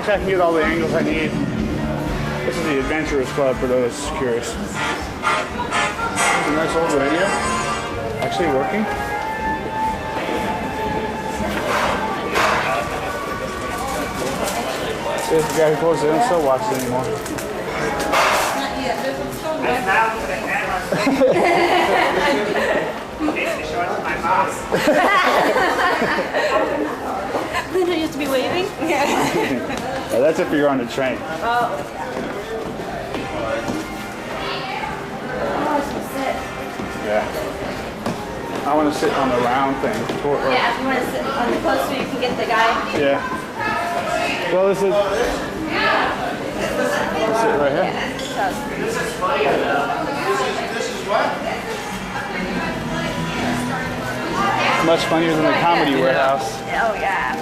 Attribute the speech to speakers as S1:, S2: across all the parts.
S1: Actually, I can get all the angles I need. This is the Adventurers Club for those curious. There's a nice old radio. Actually working. See if the guy who closed it in still watches it anymore.
S2: Then you have to be waving?
S1: Yeah, that's if you're on the train.
S2: Oh.
S1: Yeah. I want to sit on the round thing.
S2: Yeah, if you want to sit on the post so you can get the guy.
S1: Yeah. Well, this is... Sit right here.
S3: This is funny. This is what?
S1: Much funnier than the Comedy Warehouse.
S2: Oh, yeah.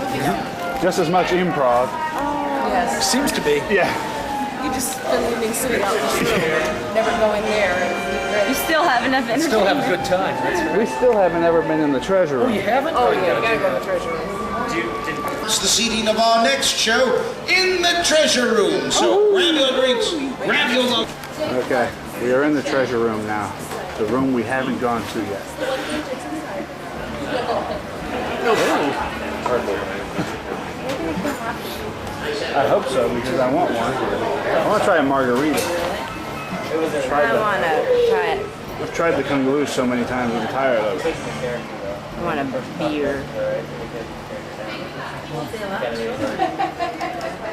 S1: Just as much improv.
S4: Yes. Seems to be.
S1: Yeah.
S4: You just spend the evening sitting out in the room, never going there.
S2: You still have enough energy.
S4: Still have a good time. That's right.
S1: We still haven't ever been in the treasure room.
S4: Oh, you haven't?
S5: Oh, yeah, you gotta go to the treasure room.
S3: It's the seating of our next show in the treasure room. So grab your drinks, grab your lunch.
S1: Okay, we are in the treasure room now. The room we haven't gone to yet. I hope so because I want one. I want to try a margarita.
S2: I want to try it.
S1: I've tried the Kungaloo so many times I'm tired of it.
S2: I want a beer.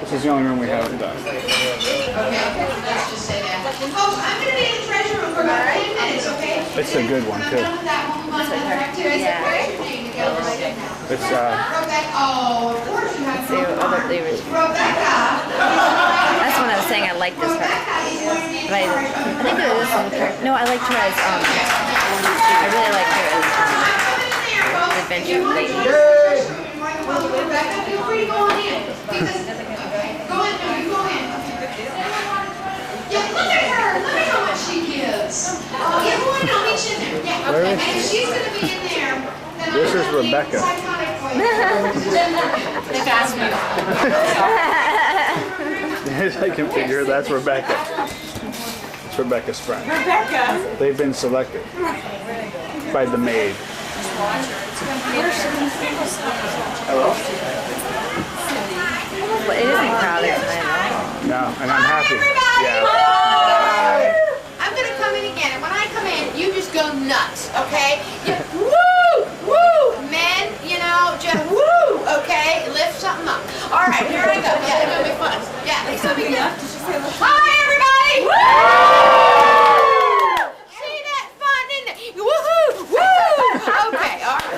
S1: This is the only room we haven't done.
S6: Okay, let's just say that. Folks, I'm going to be in the treasure room for about 10 minutes, okay?
S1: It's a good one too. It's
S6: Rebecca. Oh, of course you have
S2: Rebecca. That's when I was saying I like this part. But I think it is some character. No, I like her as I really like her as adventure lady.
S6: Rebecca, feel free to go on in. Because, go in, no, you go in. Yeah, look at her. Look at how much she gives. Oh, yeah, go on, I'll meet you in there. Yeah, okay. And if she's going to be in there, then
S1: This is Rebecca. As I can figure, that's Rebecca. It's Rebecca's friend.
S2: Rebecca.
S1: They've been selected by the maid. Hello?
S2: It isn't crowded, I know.
S1: No, and I'm happy. Yeah.
S6: I'm going to come in again, and when I come in, you just go nuts, okay? Woo! Woo! Men, you know, just woo! Okay? Lift something up. All right, here I go. Yeah, it's going to be fun. Yeah, it's going to be good. Hi, everybody! Woo! See that fun, isn't it? Woohoo! Woo! Okay, all right.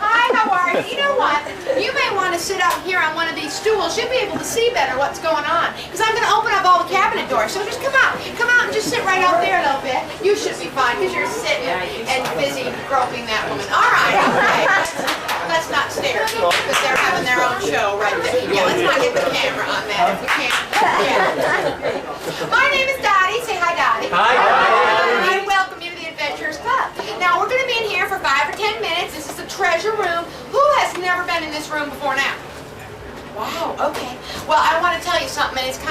S6: Hi, how are you? You know what? You may want to sit out here on one of these stools. You'll be able to see better what's going on. Because I'm going to open up all the cabinet doors. So just come out. Come out and just sit right out there a little bit. You should be fine because you're sitting and busy groping that woman. All right, okay. Let's not stare because they're having their own show right there. Yeah, let's not get the camera on that if we can't. Yeah. My name is Dottie. Say hi, Dottie.
S4: Hi, Dottie.
S6: I welcome you to the Adventurers Club. Now, we're going to be in here for 5 or 10 minutes. This is the treasure room. Who has never been in this room before now? Wow, okay. Well, I want to tell you something, and it's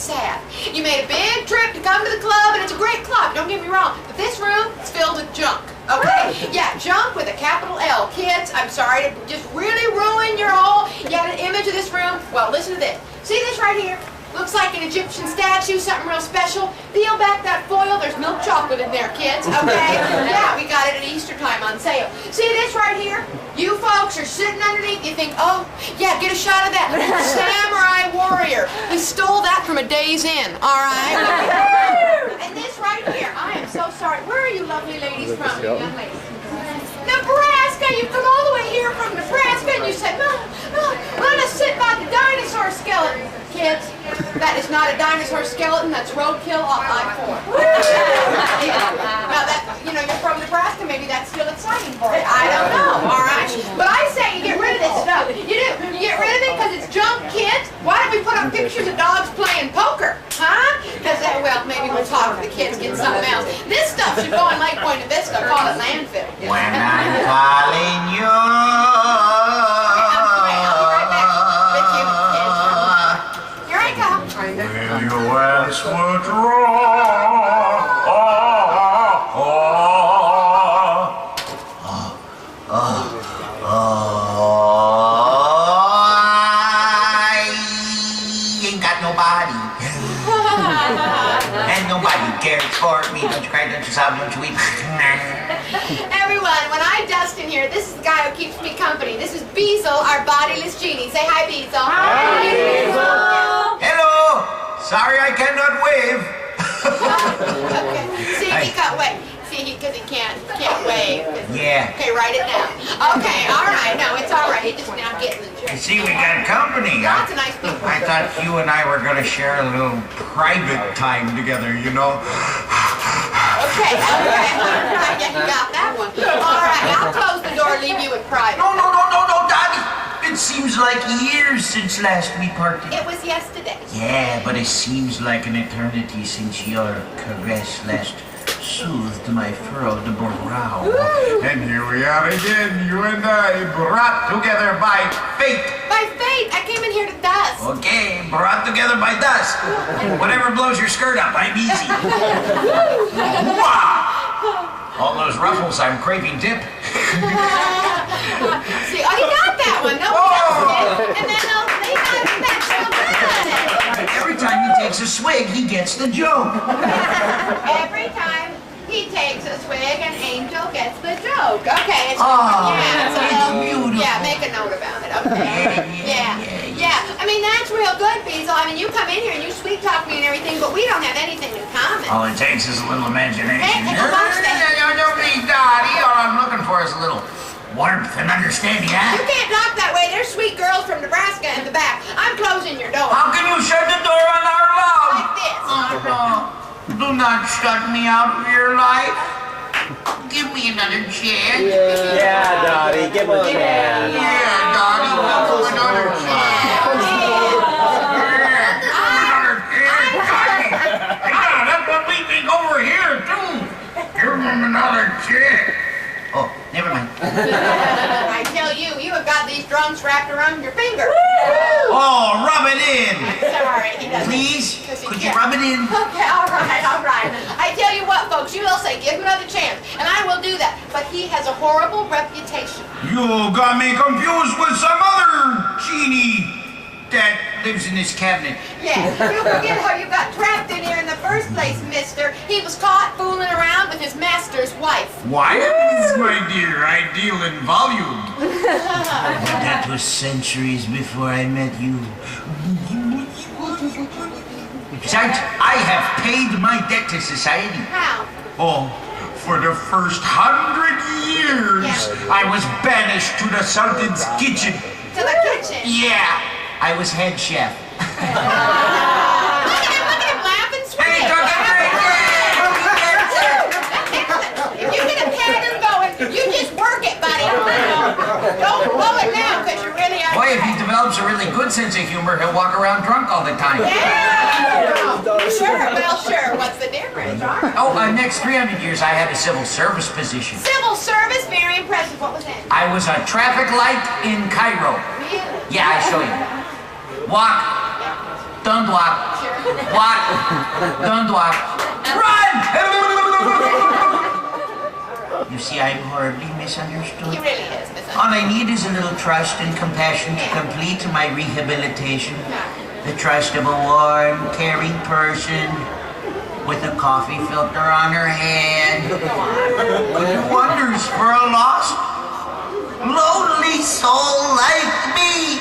S6: sad. You made a big trip to come to the club, and it's a great club, don't get me wrong. But this room is filled with junk, okay? Yeah, junk with a capital L. Kids, I'm sorry to just really ruin your whole, you had an image of this room. Well, listen to this. See this right here? Looks like an Egyptian statue, something real special. Peel back that foil, there's milk chocolate in there, kids, okay? Yeah, we got it at Easter time on sale. See this right here? You folks are sitting underneath, you think, oh, yeah, get a shot of that. Samurai warrior. We stole that from a Days Inn, all right? And this right here, I am so sorry. Where are you lovely ladies from, you young ladies? Nebraska, you come all the way here from Nebraska, and you said, no, let us sit by the dinosaur skeleton. Kids, that is not a dinosaur skeleton, that's roadkill off I-4. Now that, you know, you're from Nebraska, maybe that's still exciting for you. I don't know, all right? But I say you get rid of this stuff. You do. You get rid of it because it's junk, kids. Why don't we put up pictures of dogs playing poker? Huh? Because, well, maybe we'll talk to the kids, get something else. This stuff should go in Lake Point Vista, call it landfill.
S7: When I'm calling you,
S6: I'll be right back with you, kids.
S3: sabong tweet.
S6: Everyone, when I dust in here, this is the guy who keeps me company. This is Beazle, our bodiless genie. Say hi, Beazle. Hi, Beazle.
S3: Hello. Sorry I cannot wave.
S6: Okay. See, he got wave. See, because he can't wave.
S3: Yeah.
S6: Okay, write it down. Okay, all right. No, it's all right. He's just now getting the
S3: You
S6: trick.
S3: see, we got company.
S6: Lots of nice people.
S3: I thought you and I were going to share a little private time together, you know?
S6: Okay, all right. Yeah, you got that one. All right, I'll close the door, leave you in private.
S3: No, Daddy. It seems like years since last we parted.
S6: It was yesterday.
S3: Yeah, but it seems like an eternity since your caress last soothed my furrowed brow. And here we are again, you and I, brought together by fate.
S6: By fate, I came in here to dust.
S3: Okay, brought together by dust. Whatever blows your skirt up, I'm easy. Wow! All those ruffles, I'm craving dip.
S6: See, oh, he got that one. No, and then they got him back so good.
S3: Every time he takes a swig, he gets the joke.
S6: Every time he takes a swig, an angel gets the joke. Okay, it's
S3: it's beautiful.
S6: Yeah, make a note about it. Okay. Yeah. I mean, that's real good, Beazle. I mean, you come in here and you sweet talk me and everything, but we don't have anything in common.
S3: All it takes is a little imagination.
S6: Hey,
S3: No, don't be Dottie. All I'm looking for is a little warmth and understanding, huh?
S6: You can't talk that way. There's sweet girls from Nebraska in the back. I'm closing your door.
S3: How can you shut the door on our love?
S6: Like this.
S3: Oh, no. Do not shut me out of your life. Give me another chance.
S5: Yeah, Dottie, give him a chance.
S3: Yeah, Dottie, give me another chance. Over here, too. Give him another chance. Oh, never mind.
S6: I tell you, you have got these drums wrapped around your finger.
S3: Oh, rub it in.
S6: Sorry, he doesn't.
S3: Please,
S6: Because he
S3: could you
S6: can't.
S3: rub it in?
S6: Okay, all right. I tell you what, folks, you will say, give him another chance, and I will do that. But he has a horrible reputation.
S3: You got me confused with some other genie that lives in this cabinet.
S6: Yeah, you forget how you got trapped in here in the first place, mister. He was caught fooling around with his master's wife.
S3: Why, my dear, I deal in volume. That was centuries before I met you. Besides, I have paid my debt to society.
S6: How?
S3: Oh, for the first 100 years, I was banished to the Sultan's kitchen.
S6: To the kitchen.
S3: Yeah, I was head chef.
S6: Look at him laughing sweet.
S3: Hey, don't get great!
S6: If you get a pattern going, you just work it, buddy. Don't blow it now, because you really are.
S3: Boy, if he develops a really good sense of humor, he'll walk around drunk all the time.
S6: Yeah. Sure. What's the difference? All right.
S3: Oh, next 300 years, I had a civil service position.
S6: Civil service, very impressive. What was that?
S3: I was a traffic light in Cairo.
S6: Really?
S3: Yeah, I show you. Walk. Don't walk.
S6: Sure.
S3: Walk. Don't walk. Run! You see, I'm horribly misunderstood.
S6: He really is, Miss.
S3: All I need is a little trust and compassion to complete my rehabilitation. The trust of a warm, caring person with a coffee filter on her hand. Could do wonders for a lost, lonely soul like me.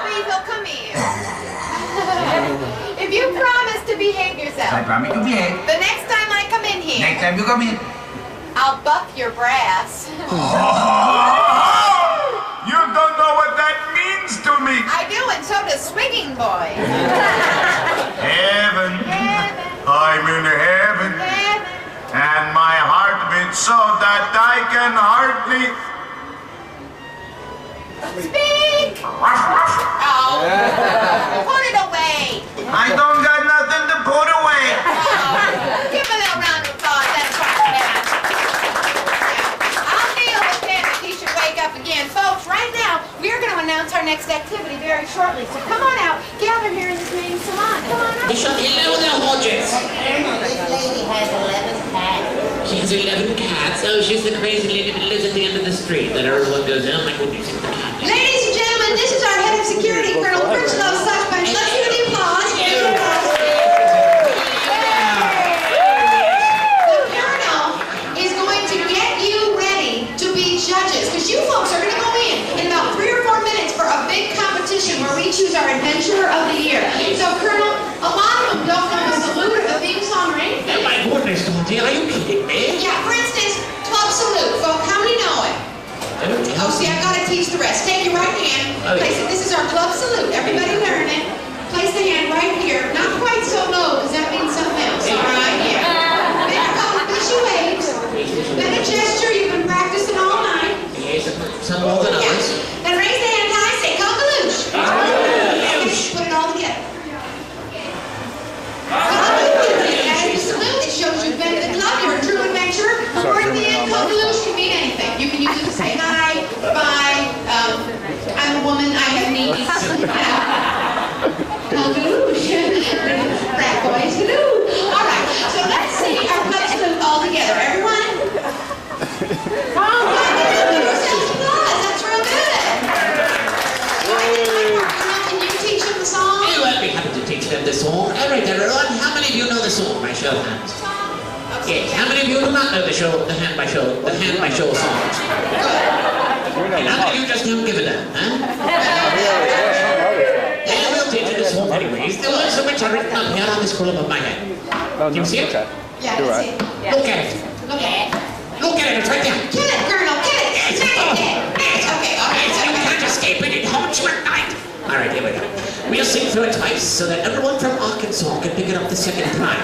S6: Weasel, come here. If you promise to behave yourself,
S3: I promise to behave.
S6: the next time I come in here,
S3: Next time you come in.
S6: I'll buff your brass.
S3: You don't know what that means to me.
S6: I do, and so does Swigging Boy.
S3: Heaven.
S6: Heaven,
S3: I'm in heaven.
S6: heaven.
S3: And my heart beats so that I can hardly...
S6: Speak! Oh, put it away.
S3: I don't got nothing to put away.
S6: Oh, give a little round of applause. That's right. I'll deal with him if he should wake up again. Folks, right now, we're going to announce our next activity very shortly. So come on out. Gather here in this main salon. Come on out.
S7: Hello there, Hodges.
S6: This lady has 11 cats.
S7: She has 11 cats. Oh, she's the crazy lady that lives at the end of the street. That everyone goes, oh my goodness, it's the cat.
S6: Ladies and gentlemen, this is our head of security, Colonel Prince Love Suchman. Let's give the applause.
S7: Dottie, are you kidding me?
S6: Yeah, for instance, Club Salute. Folk, how many know it? Oh, see, I've got to teach the rest. Take your right hand, place it. This is our Club Salute. Everybody learn it. Place the hand right here. Not quite so low, because that means something else. All right, yeah. There you go. Fishy waves. Then a gesture. You've been practicing all night.
S7: Yes, some more than others.
S6: Then raise the hand high. Say cockaloosh. Okay, put it all together. As you salute, it shows you've been to the club. You're a true adventurer. The word at the end, cockaloosh, can mean anything. You can use it to say hi, bye. I'm a woman. I have needs. Cockaloosh. Rat boys, hello. All right. So let's see our club salute all together. Everyone. That's real good. Can you teach them the song?
S7: You will be happy to teach them the song. All right, everyone. How many of you know the song by show of hands? Yes. How many of you do not know the hand by show songs? And how many of you just haven't given them, huh? Yeah, we'll teach you the song anyways. The words of which are written up here on this column of my head. Do you see it?
S6: Yeah, I see it.
S7: Look at it.
S6: Look at it.
S7: Look at it. It's right there.
S6: Kill it, Colonel. Kill it.
S7: Yes.
S6: Yes. Okay, all right.
S7: You can't escape it. It haunts you at night. All right, here we go. We'll sing through it twice so that everyone from Arkansas can pick it up the second time.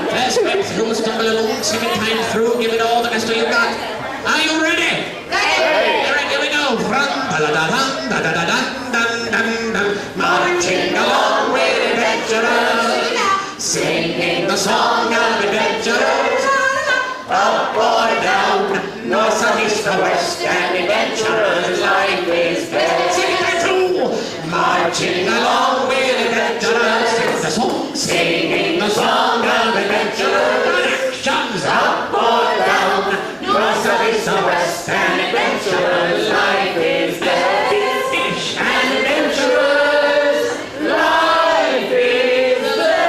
S7: First bit through, stumble along, second time through, give it all the best of you got. Are you ready?
S6: Ready.
S7: All right, here we go. Marching along with adventurers, singing the song of adventurers. Up or down, north, south, east, or west, and adventurers life is best. Sing it through. Marching along with adventurers, singing the song of adventurers. Actions up or down, north, south, east, or west, and adventurers life is best. Finish and adventurers life is best.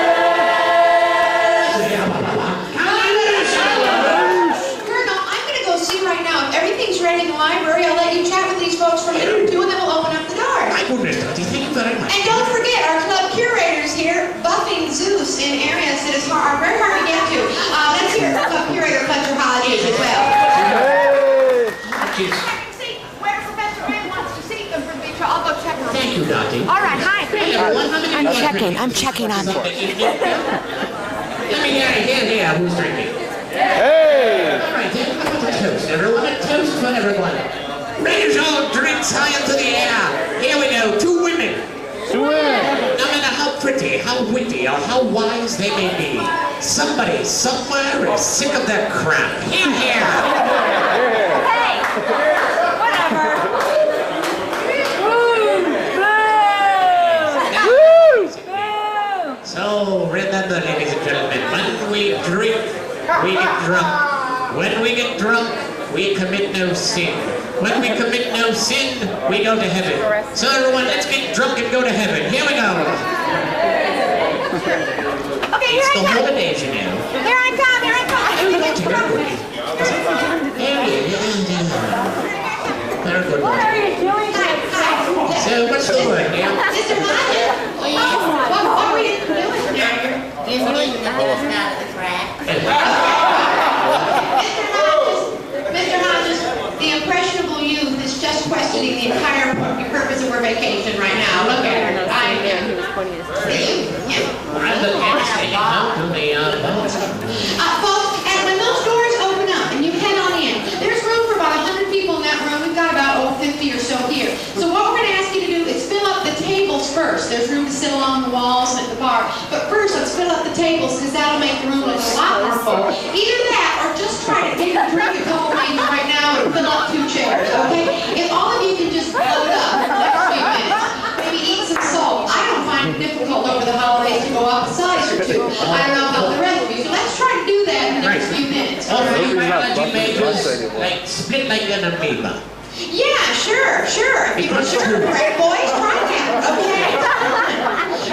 S6: Ready in the library, I'll let you chat with these folks for a minute or two, and then we'll open up the doors.
S7: My goodness, Dottie, thank you very much.
S6: And don't forget, our club curators here, buffing Zeus in areas that are very hard to get to. Let's hear club curator Fletcher Hodges as well. Where Professor Ann wants to see them for the picture, I'll go check her.
S7: Thank you, Dottie.
S6: All right, hi.
S7: Hey, everyone, how many
S2: I'm checking on
S7: Let me hear who's drinking.
S1: Hey!
S7: All right, then, how about a toast, everyone? A toast for everyone. Raise your drinks high into the air. Here we go, two women.
S1: Two women.
S7: No matter how pretty, how witty, or how wise they may be, somebody somewhere is sick of their crap. Hear, hear.
S2: Hey! Whatever.
S7: So remember, ladies and gentlemen, when we drink, we get drunk. When we get drunk, we commit no sin. When we commit no sin, we go to heaven. So everyone, let's get drunk and go to heaven. Here we go.
S6: Okay, here
S7: It's
S6: I
S7: the
S6: come.
S7: holidays, you know.
S6: Here I come, here I come.
S7: Very good.
S2: What are you doing?
S7: So what's the word here?
S6: Mr. Hodges? What were you doing here? Mr. Hodges, the impressionable youth is just questioning the entire purpose of our vacation right now. Look at her. I am.
S7: I'm the casting out to the
S6: Folks, and when those doors open up and you head on in, there's room for about 100 people in that room. We've got about 50 or so here. So what we're going to ask you to do is fill up the tables first. There's room to sit along the walls and at the bar. But first, let's fill up the tables because that'll make the room look a lot more full. Either that or just try to take a drink a couple minutes right now and fill up 2 chairs, okay? If all of you can just load up in the next few minutes, maybe eat some salt. I don't find it difficult over the holidays to go up a size or 2. I don't know about the rest of you, so let's try to do that in the next few minutes.
S7: Oh, you biology majors, like, split like an amoeba.
S6: Yeah, sure. If you want sure, right, boys, try that, okay?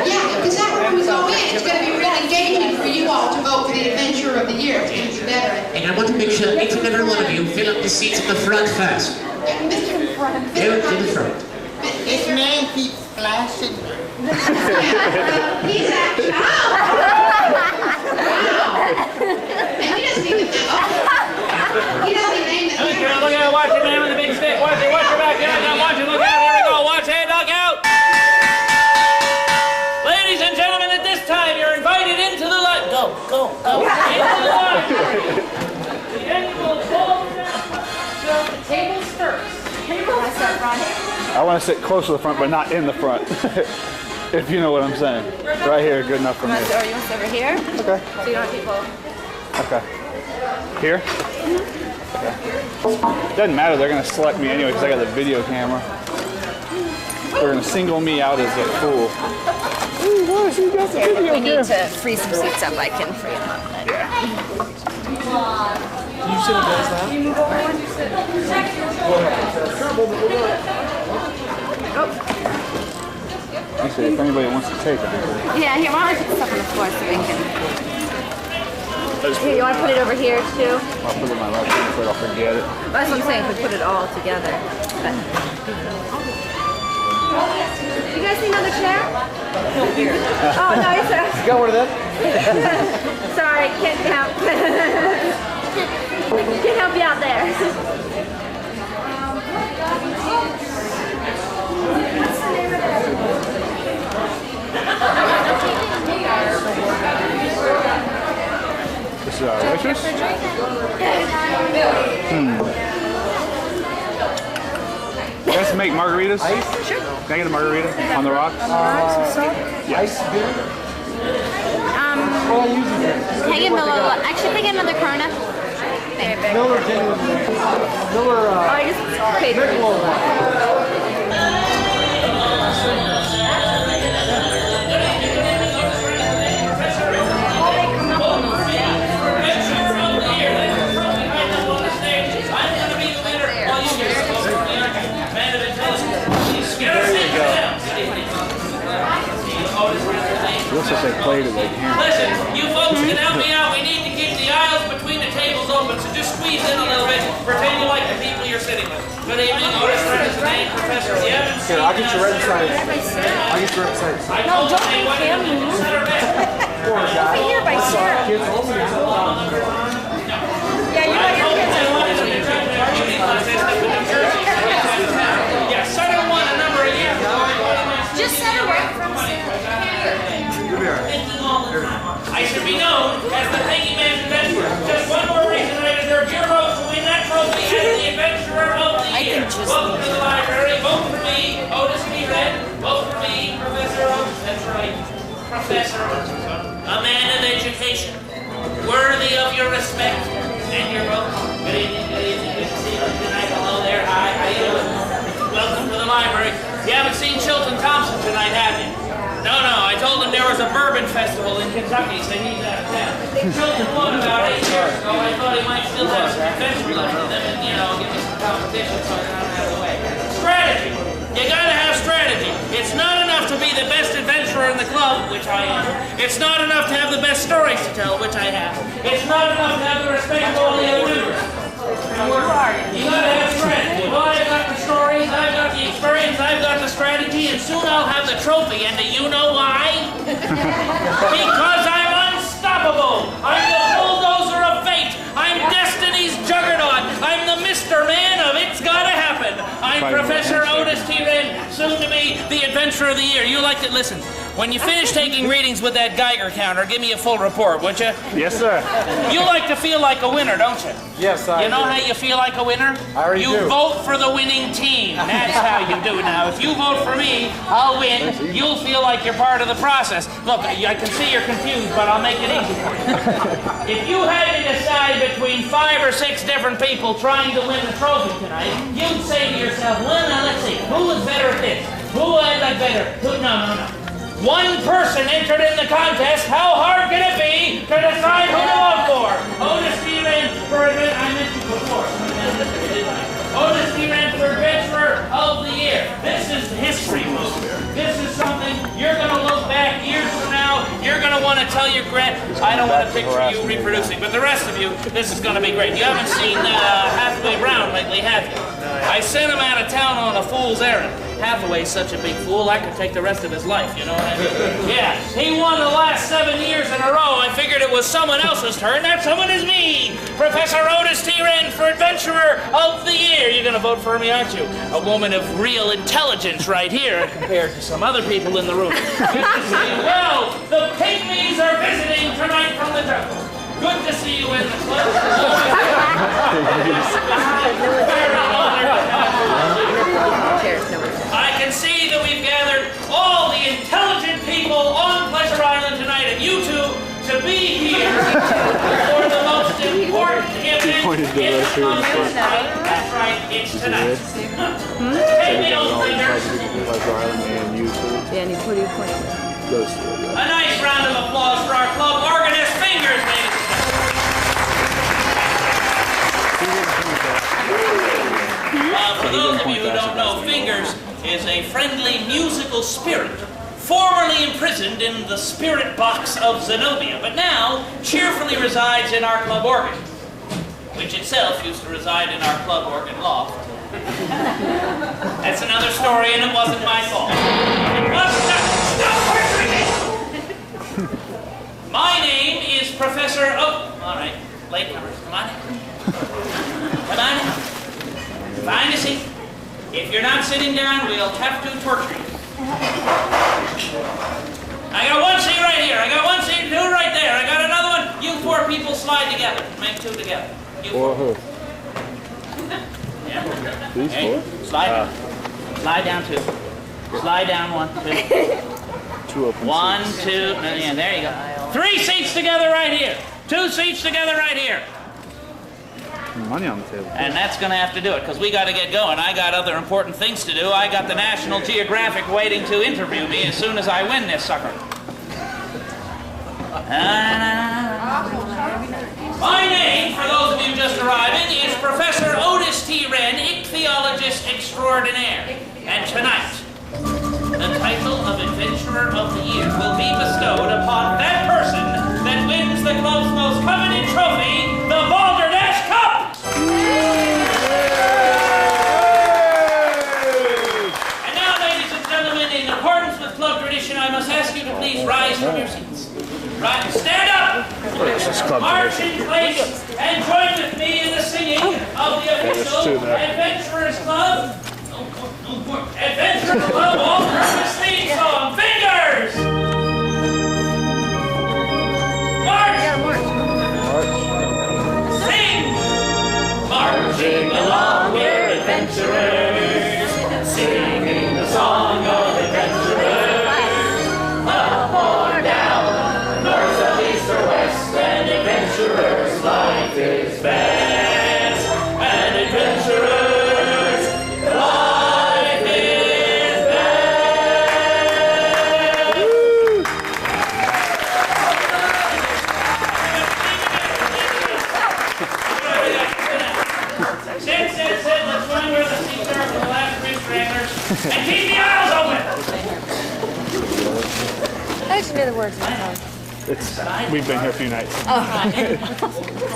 S6: Yeah, because that room we go in, it's going to be really engaging for you all to vote for the adventure of the year. It's going to be better.
S7: And I want to make sure each and every one of you fill up the seats at the front first.
S6: Mr.
S7: Go to the front.
S3: This man keeps flashing.
S6: He's actually... Wow!
S1: I want to sit close to the front, but not in the front. If you know what I'm saying. Right here, good enough for me.
S2: Or you want to sit over here?
S1: Okay.
S2: So you don't have people.
S1: Okay. Here? Okay. Doesn't matter, they're going to select me anyway because I got the video camera. They're going to single me out as a fool. Ooh, what? You got the video
S2: We need
S1: camera.
S2: to free some seats up. I can free them up.
S5: Can you sit in those now?
S1: Actually, if anybody wants to take it.
S2: Yeah, here, why don't I put stuff on the floor so we can... Here, you want to put it over here too?
S1: I'll put it in my left hand so I'll forget it.
S2: That's what I'm saying, if we put it all together. But... You guys need another chair? Oh, no, it's a...
S5: You got one of them?
S2: Sorry, can't help. Can't help you out there. What's the name of it?
S1: This is waitress? You guys make margaritas?
S5: Ice?
S2: Sure.
S1: Can I get a margarita on the rocks?
S5: Ice beer? Well, I usually drink.
S2: Can I get Miller? Actually, can I get another Corona? Maybe.
S5: Miller genuine. Miller,
S2: Oh, I just paid for it.
S1: Let's just say play to like here.
S8: Listen, you folks can help me out. We need to keep the aisles between the tables open, so just squeeze in a little bit. Pretend you like the people you're sitting with. Good evening, Otis Friends, name, Professor. You haven't seen
S5: Here, I'll get your red side. I'll get your red side.
S8: I told you they wouldn't consider it.
S5: Poor guy.
S2: Here by Sarah.
S5: Kids home now.
S2: Yeah, you got your kids at home.
S8: Yeah, Sutter won a number of years ago.
S2: Just set her right from Sarah.
S8: Thinking all the time. I should be known as the thinking man's adventurer. Just one more reason I deserve your vote to win that trophy as the adventurer of the year. Welcome to the library. Vote for me, Otis B. Red. Vote for me, Professor Otis. That's right. Professor Otis. A man of education, worthy of your respect and your vote. Good evening, good evening. Good to see you tonight. Hello there. Hi, how you doing? Welcome to the library. You haven't seen Chilton Thompson tonight, have you? No, I told him there was a bourbon festival in Kentucky, so he's out of town. Chilton won about 8 years ago. I thought he might still have some adventure left in him and, give me some competition so I got him out of the way. Strategy. You gotta have strategy. It's not enough to be the best adventurer in the club, which I am. It's not enough to have the best stories to tell, which I have. It's not enough to have the respect of all the other members. You gotta have strategy. Well, I've got the stories, I've got the experience, I've got the strategy, and soon I'll have the trophy. And do you know why? Because I'm unstoppable. I'm the bulldozer of fate. I'm destiny's juggernaut. I'm the Mr. Man of It's Gotta Happen. I'm Professor Otis T. Wren, soon to be the Adventurer of the Year. You like to listen. When you finish taking readings with that Geiger counter, give me a full report, would you?
S1: Yes, sir.
S8: You like to feel like a winner, don't you?
S5: Yes, I
S8: You know
S5: do.
S8: how you feel like a winner?
S5: I already
S8: You
S5: do.
S8: vote for the winning team. That's how you do now. If you vote for me, I'll win. You'll feel like you're part of the process. Look, I can see you're confused, but I'll make it easy for you. If you had to decide between 5 or 6 different people trying to win the trophy tonight, you'd say to yourself, well, now let's see, who is better at this? Who is better? Who? No. One person entered in the contest. How hard can it be to decide who to vote for? Otis T. Wren for I mentioned before. Otis T. Wren for Adventurer of the Year. This is history, folks. This is something you're going to look back years from now. You're going to want to tell your I don't want to picture you reproducing, but the rest of you, this is going to be great. You haven't seen Hathaway Brown lately, have you? I sent him out of town on a fool's errand. Hathaway's such a big fool, I could take the rest of his life, you know what I mean? Yeah, he won the last 7 years in a row. I figured it was someone else's turn. That someone is me, Professor Otis T. Wren for Adventurer of the Year. You're going to vote for me, aren't you? A woman of real intelligence right here compared to some other people in the room. Good to see you. Well, the Pygmies are visiting tonight from the jungle. Good to see you in the club.
S2: Cheers, no worries.
S8: be here for the most important event in the country. That's right, it's tonight. Take me old fingers.
S2: Yeah, and you put your point.
S8: A nice round of applause for our club organist Fingers, ladies and gentlemen. For those of you who don't know, Fingers is a friendly musical spirit, formerly imprisoned in the spirit box of Zenobia, but now cheerfully resides in our club organ, which itself used to reside in our club organ loft. That's another story, and it wasn't my fault. It wasn't. My name is Professor. Oh, all right, latecomers, come on in. Come on in. Find a seat. If you're not sitting down, we'll have to torture you. I got one seat right here. I got one seat, two right there. I got another one. You four people slide together. Make two together. You four. Yeah.
S1: These four?
S8: Slide. Slide down two. Slide down one, two.
S1: Two open
S8: One,
S1: seats.
S8: two, yeah, there you go. 3 seats together right here. 2 seats together right here.
S1: Money on the table.
S8: And that's going to have to do it, because we got to get going. I got other important things to do. I got the National Geographic waiting to interview me as soon as I win this sucker. My name, for those of you just arriving, is Professor Otis T. Wren, ichthyologist extraordinaire. And tonight, the title of Adventurer of the Year will be bestowed upon that person that wins the club's most coveted trophy, the Balderdash Cup! And now, ladies and gentlemen, in accordance with club tradition, I must ask you to please rise from your seats. Right, stand up! March in place and join with me in the singing of the official Adventurers Club. Adventurers Club all-purpose theme song. Fingers! March! Sing! Marching along, we're adventurers, singing the song of adventurers. Up or down, north, south, east, or west, and adventurers, life is best. And adventurers, life is best. Sit, let's find where the seats are for the last 3 stranglers. And keep the aisles open!
S2: Actually, know the words.
S1: We've been here a few nights.
S2: Oh.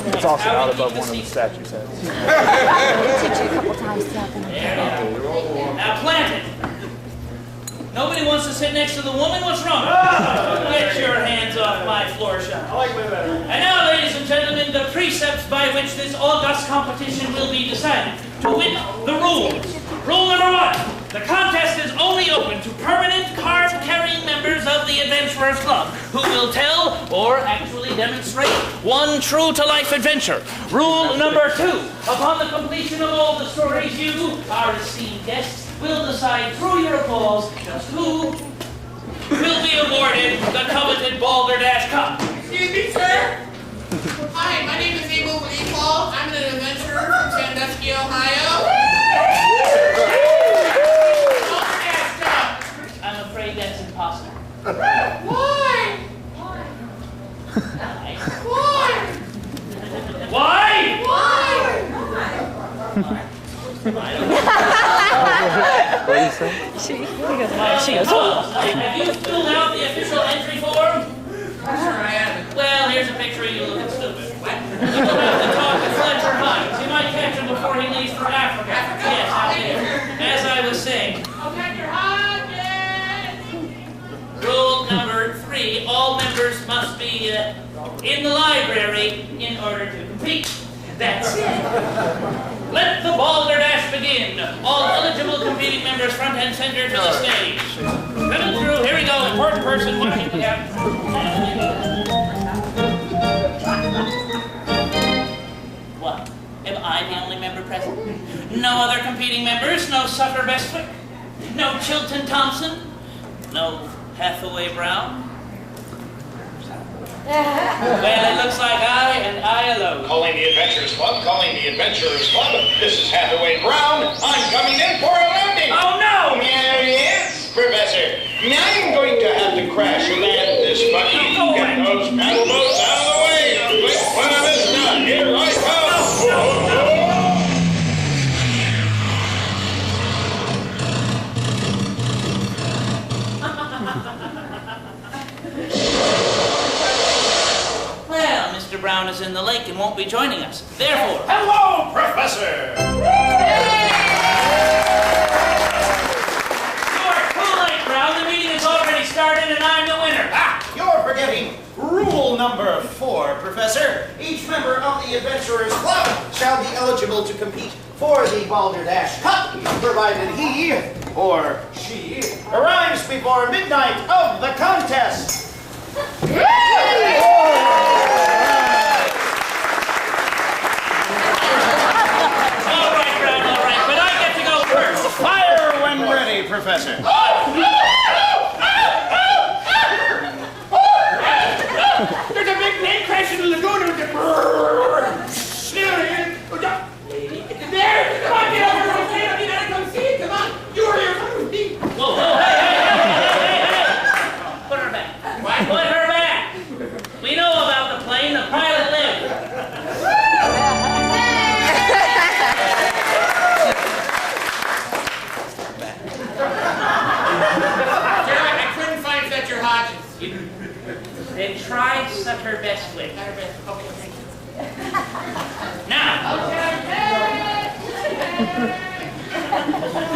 S1: It's also out above one of the statues' heads.
S2: I'll teach you a couple times to happen.
S8: Now plant it. Nobody wants to sit next to the woman? What's wrong? Get your hands off my floor shot. And now, ladies and gentlemen, the precepts by which this august competition will be decided. To wit, the rules. Rule number 1. The contest is only open to permanent card-carrying members of the Adventurers Club who will tell, or actually demonstrate, one true-to-life adventure. Rule number 2. Upon the completion of all the stories, you, our esteemed guests, will decide through your applause just who will be awarded the coveted Balderdash Cup.
S6: Excuse me, sir. Hi, my name is Abel Leafall. I'm an adventurer from Sandusky, Ohio.
S8: I'm afraid that's impossible.
S6: Why?
S8: Why?
S1: What do you say?
S2: She goes,
S8: Have you filled out the official entry form?
S6: Sure, I haven't.
S8: Well, here's a picture of you looking stupid. What? You have to talk to Fletcher Hines. You might catch him before he leaves for Africa. Yes, out there. As I was saying.
S6: Dr. Hodges!
S8: Rule number 3, all members must be in the library in order to compete. That's it. Let the Balderdash begin. All eligible competing members front and center to the stage. Coming through, here we go, important person, watching the gap. What? Am I the only member present? No other competing members? No Sutter Bestwick? No Chilton Thompson? No Hathaway Brown? Well, it looks like I and I alone.
S7: Calling the Adventurers Club, calling the Adventurers Club. This is Hathaway Brown. I'm coming in for a landing.
S8: Oh, no!
S7: Yes, Professor. Now I'm going to have to crash land this buggy.
S8: Go away.
S7: Get those paddle boats out of the way. When I'm done, here I come.
S8: Well, Mr. Brown is in the lake and won't be joining us. Therefore,
S7: Hello, Professor.
S8: you are too late, Brown. The meeting has already started and I'm the winner.
S9: Ah, you're forgetting rule number 4, Professor. Each member of the Adventurers Club shall be eligible to compete for the Balderdash Cup, provided he or she arrives before midnight of the contest.
S8: All right, Brown, all right, but I get to go first.
S9: Fire when ready, Professor.
S7: There's a big plane crash in the lagoon with the there! Come on, get over here! You gotta come see it! Come on! You are here! Come with me!
S8: Whoa, whoa, hey! Put her back. What? Put her back. We know about the plane. The pilot lived.
S7: I couldn't find Fletcher Hodges.
S8: Then try sucker best way.
S7: Okay, thank you.
S8: Now,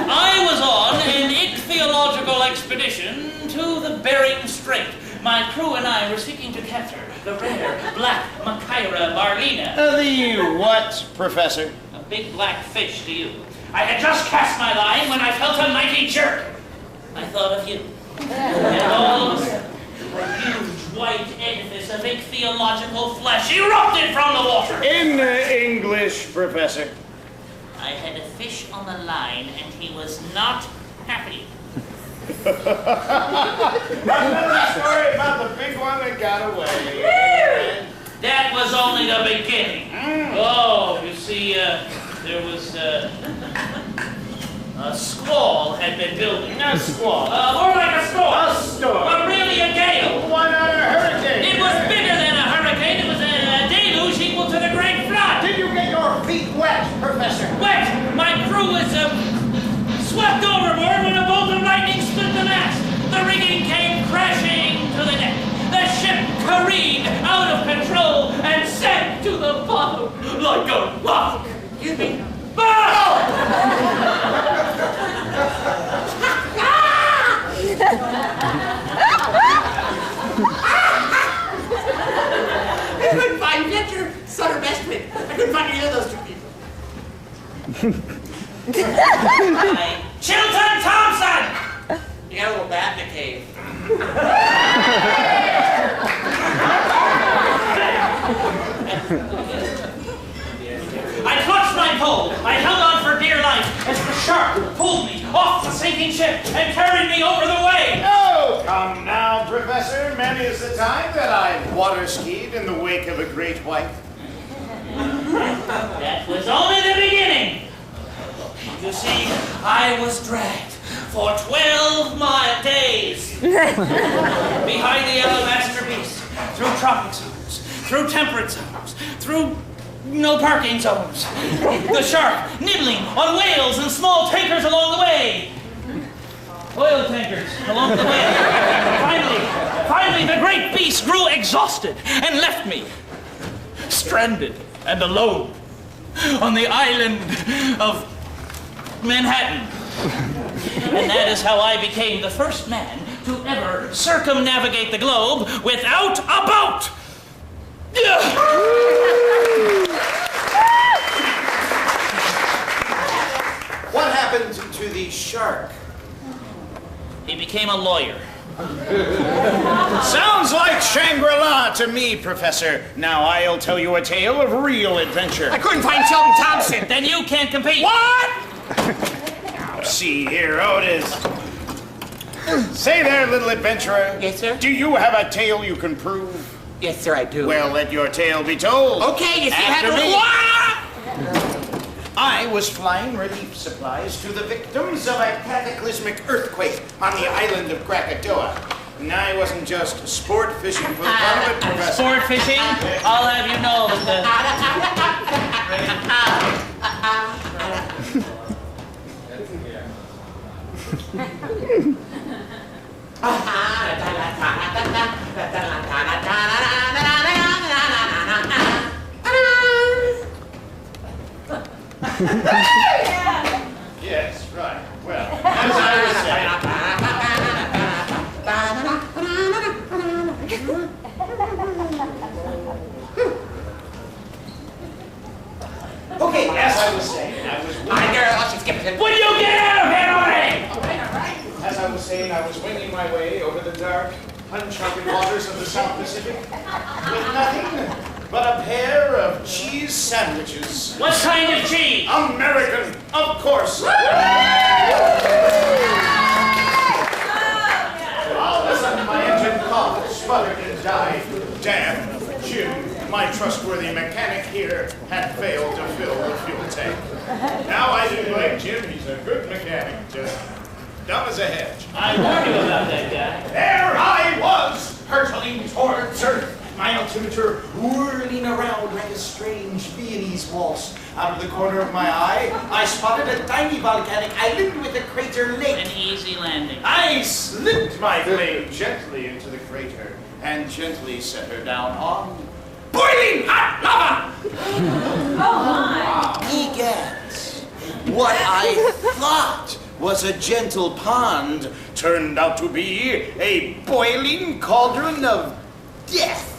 S8: I was on an ichthyological expedition to the Bering Strait. My crew and I were seeking to capture the rare black Machaira marlina.
S9: The what, Professor?
S8: A big black fish to you. I had just cast my line when I felt a mighty jerk. I thought of you. And all of a sudden, a huge white edifice of ichthyological flesh erupted from the water.
S9: In English, Professor.
S8: I had a fish on the line and he was not happy.
S9: Sorry about the big one that got away.
S8: That was only the beginning. Oh, you see, there was a squall had been building.
S9: A squall.
S8: More like a storm.
S9: A storm.
S8: But really a gale.
S9: Why not a hurricane?
S8: It was bigger than a hurricane. It was a deluge equal to the Great Flood.
S9: Did you get your feet wet, Professor?
S8: Wet! My crew was swept overboard when a bolt of lightning split the mast. The rigging came crashing to the deck. The ship careened out of control and sank to the bottom like a rock.
S7: You mean? I couldn't find Fletcher, Sutter Bestman. I couldn't find either of those two people.
S8: Chilton Thompson!
S7: You got a little bat in the cave.
S8: I clutched my pole. I held on for dear life as the shark pulled me off the sinking ship and carried me over the way.
S9: Oh, come now, Professor. Many is the time that I've water skied in the wake of a great white.
S8: That was only the beginning. You see, I was dragged for 12 days behind the alabaster beast, through tropic zones, through temperate zones, through no parking zones. The shark nibbling on whales and small tankers along the way. Oil tankers along the way. Finally, the great beast grew exhausted and left me stranded and alone on the island of Manhattan. And that is how I became the first man to ever circumnavigate the globe without a boat.
S9: What happened to the shark?
S8: He became a lawyer.
S9: Sounds like Shangri-La to me, Professor. Now I'll tell you a tale of real adventure.
S7: I couldn't find Chilton Thompson.
S8: Then you can't compete.
S9: What? Now, see here, Otis. Say there, little adventurer.
S3: Yes, sir?
S9: Do you have a tale you can prove?
S3: Yes, sir, I do.
S9: Well, let your tale be told.
S3: Okay, you see
S9: After
S3: how
S9: me.
S3: to...
S9: I was flying relief supplies to the victims of a cataclysmic earthquake on the island of Krakatoa. And I wasn't just sport fishing for the fun of it, Professor.
S8: Sport fishing? I'll have you know that
S9: Yes, right. Well, as I was saying. Okay, as I was saying, I was winging.
S8: Will you get out of here already?
S9: As I was saying, I was winging my way over the dark, uncharted waters of the South Pacific with nothing but a pair of cheese sandwiches.
S8: What kind of cheese?
S9: American, of course. All of a sudden, my engine coughed, sputtered, and died. Damn, Jim, my trustworthy mechanic here, had failed to fill the fuel tank. Now I do blame Jim. He's a good mechanic, just dumb as a hedge.
S8: I warned you about that guy.
S9: There I was, hurtling towards Earth. My altimeter whirling around like a strange Viennese waltz. Out of the corner of my eye, I spotted a tiny volcanic island with a crater lake.
S8: An easy landing.
S9: I slipped my blade gently into the crater and gently set her down on boiling hot lava! Egads! What I thought was a gentle pond turned out to be a boiling cauldron of death.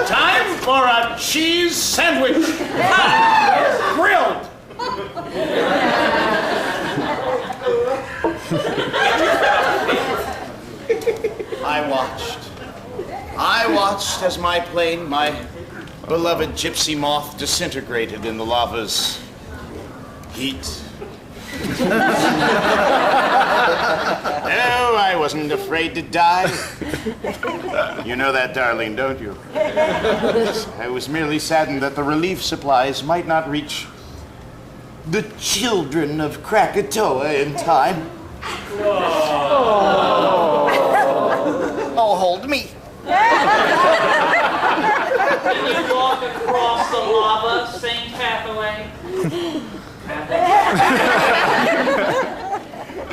S9: Time for a cheese sandwich. Grilled. I watched as my plane, my beloved gypsy moth, disintegrated in the lava's heat. No, I wasn't afraid to die. You know that, darling, don't you? I was merely saddened that the relief supplies might not reach the children of Krakatoa in time. Oh, hold me.
S8: Can you walk across the lava, same pathway?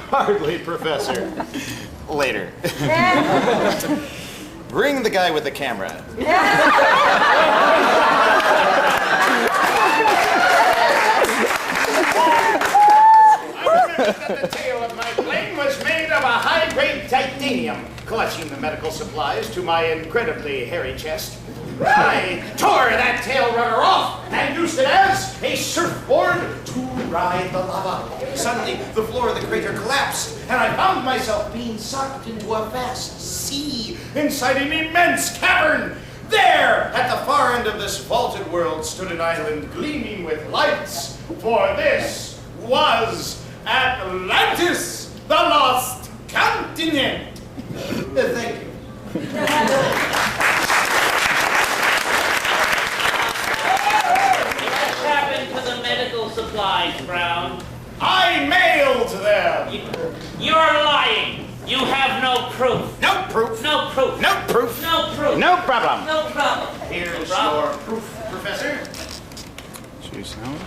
S9: Hardly, Professor. Later. Bring the guy with the camera. I remembered that the tail of my plane was made of a high-grade titanium. Clutching the medical supplies to my incredibly hairy chest, I tore that tail rudder off and used it as a surfboard to ride the lava. Suddenly, the floor of the crater collapsed, and I found myself being sucked into a vast sea inside an immense cavern. There, at the far end of this vaulted world, stood an island gleaming with lights, for this was Atlantis, the lost continent. Thank you.
S8: What happened to the medical supplies, Brown?
S9: I mailed them.
S8: You're lying. You have no proof.
S9: No proof.
S8: No proof.
S9: No proof.
S8: No proof.
S9: No problem.
S8: No problem.
S9: Here's
S8: No problem.
S9: your proof, Professor.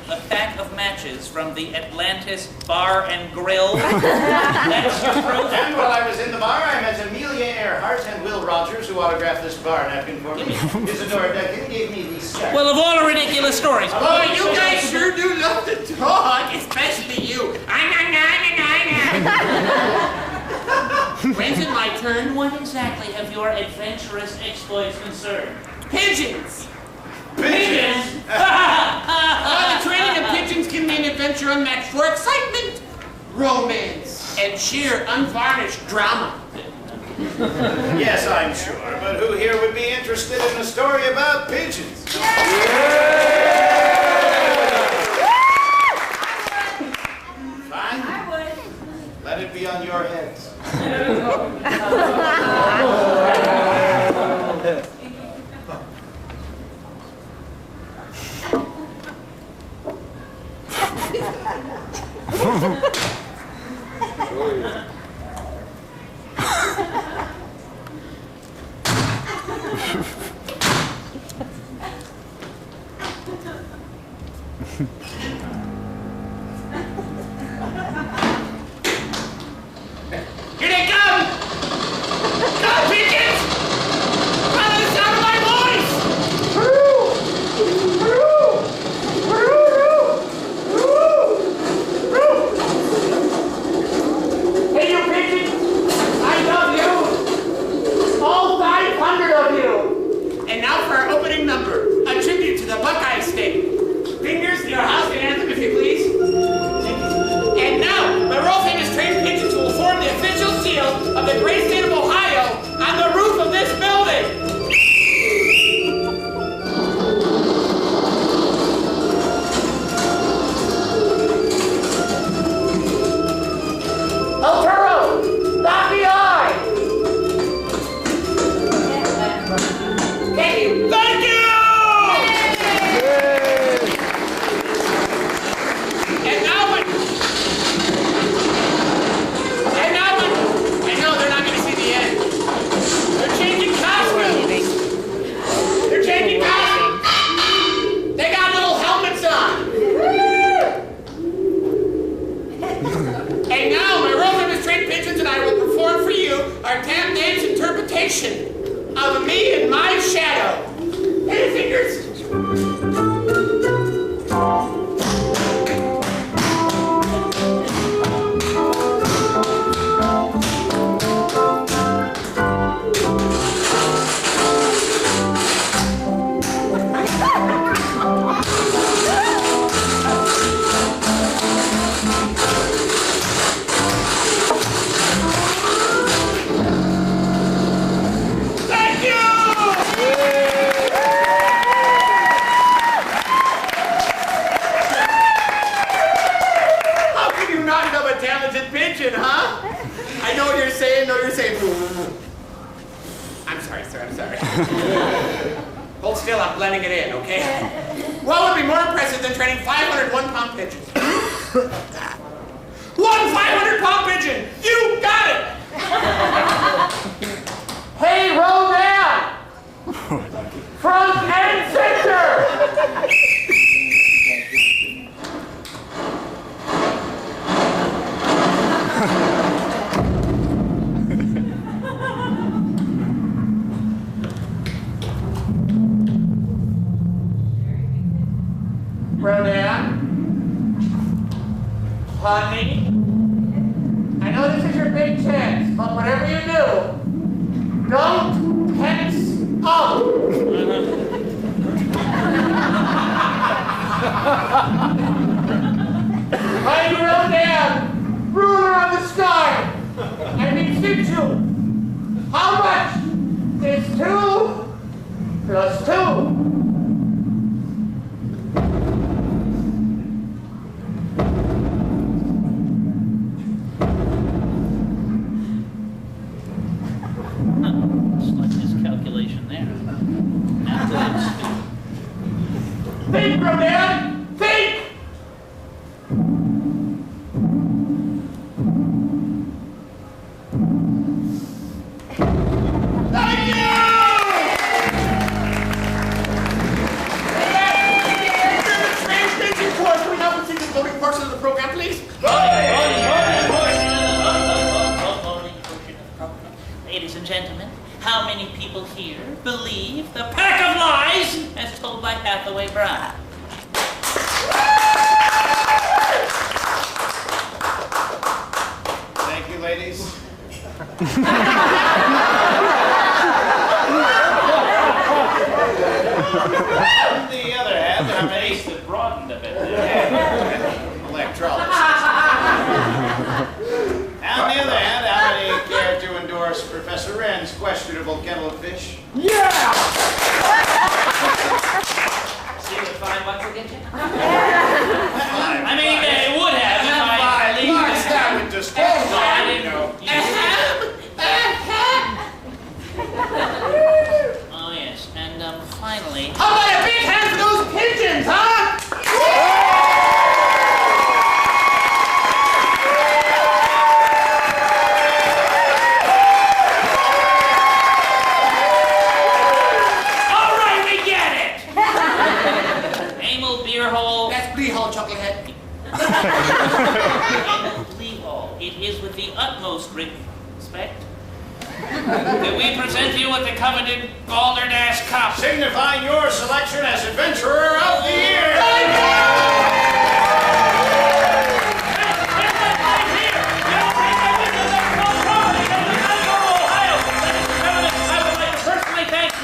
S8: A pack of matches from the Atlantis Bar and Grill. That's your proof?
S9: And while I was in the bar, I met Amelia Earhart and Will Rogers, who autographed this bar napkin for me. Isadora Duncan gave me these stars.
S8: Well, of all the ridiculous stories.
S3: Oh, you guys sure do love to talk, especially you. When's it my turn?
S8: What exactly have your adventurous exploits concerned?
S3: Pigeons!
S8: Pigeons?
S3: The training of pigeons give me an adventure unmatched for excitement, romance, and sheer unvarnished drama.
S9: Yes, I'm sure, but who here would be interested in a story about pigeons? Fine.
S6: I would.
S9: Let it be on your
S8: Here they come! Come, pigeons! Follow the sound of my voice! Hey, you pigeons! I love you! All 500 of you! And now for our opening number, a tribute to the Buckeye State. Fingers, your house anthem, if you please. And now, my world-famous trained pigeons will form the official seal of the great state of Ohio on the roof of this building. Arturo, dot the I. Thank you. Thank you! And now when... I know they're not going to see the end. They're changing costumes. They're changing costumes. They got little helmets on. And now my world-famous trained pigeons and I will perform for you our tap dance interpretation of me and my shadow. Hey, fingers. Thank you! How can you not know a talented pigeon, huh? I know what you're saying. I'm sorry, sir, I'm sorry. Hold still, I'm blending it in, okay? What would be more impressive than training 500 one-pound pigeons? One 500-pound pigeon! You got it! Hey, Rodan! Front and center! Rodan? Honey? I know this is your big chance, but whatever you do, don't tense up. Honey, Rodan, ruler of the sky, I beseech you, how much is 2 plus 2?
S10: Calculation there.
S8: Think, Rodan! Think! Thank you! Translation course. Can we now proceed to the voting portion of the program, please?
S10: Ladies and gentlemen, how many people here believe the pack of lies as told by Hathaway Brown?
S9: Thank you, ladies. On the other hand, how many
S10: That broadened a bit there.
S9: electrolysis? On the other hand, how many care to endorse Professor Wren's questionable kettle of fish?
S8: Yeah!
S10: See what 5 bucks will get you?
S9: I
S10: mean, they would have if I believed
S9: Marks
S10: it.
S9: that would disqualify, you know.
S10: Oh, yes. And finally...
S8: How about a big hand for those pigeons, huh?
S10: Plea Hall, it is with the utmost respect that we present you with the coveted Balderdash Cup.
S9: Signifying your selection as Adventurer of the Year.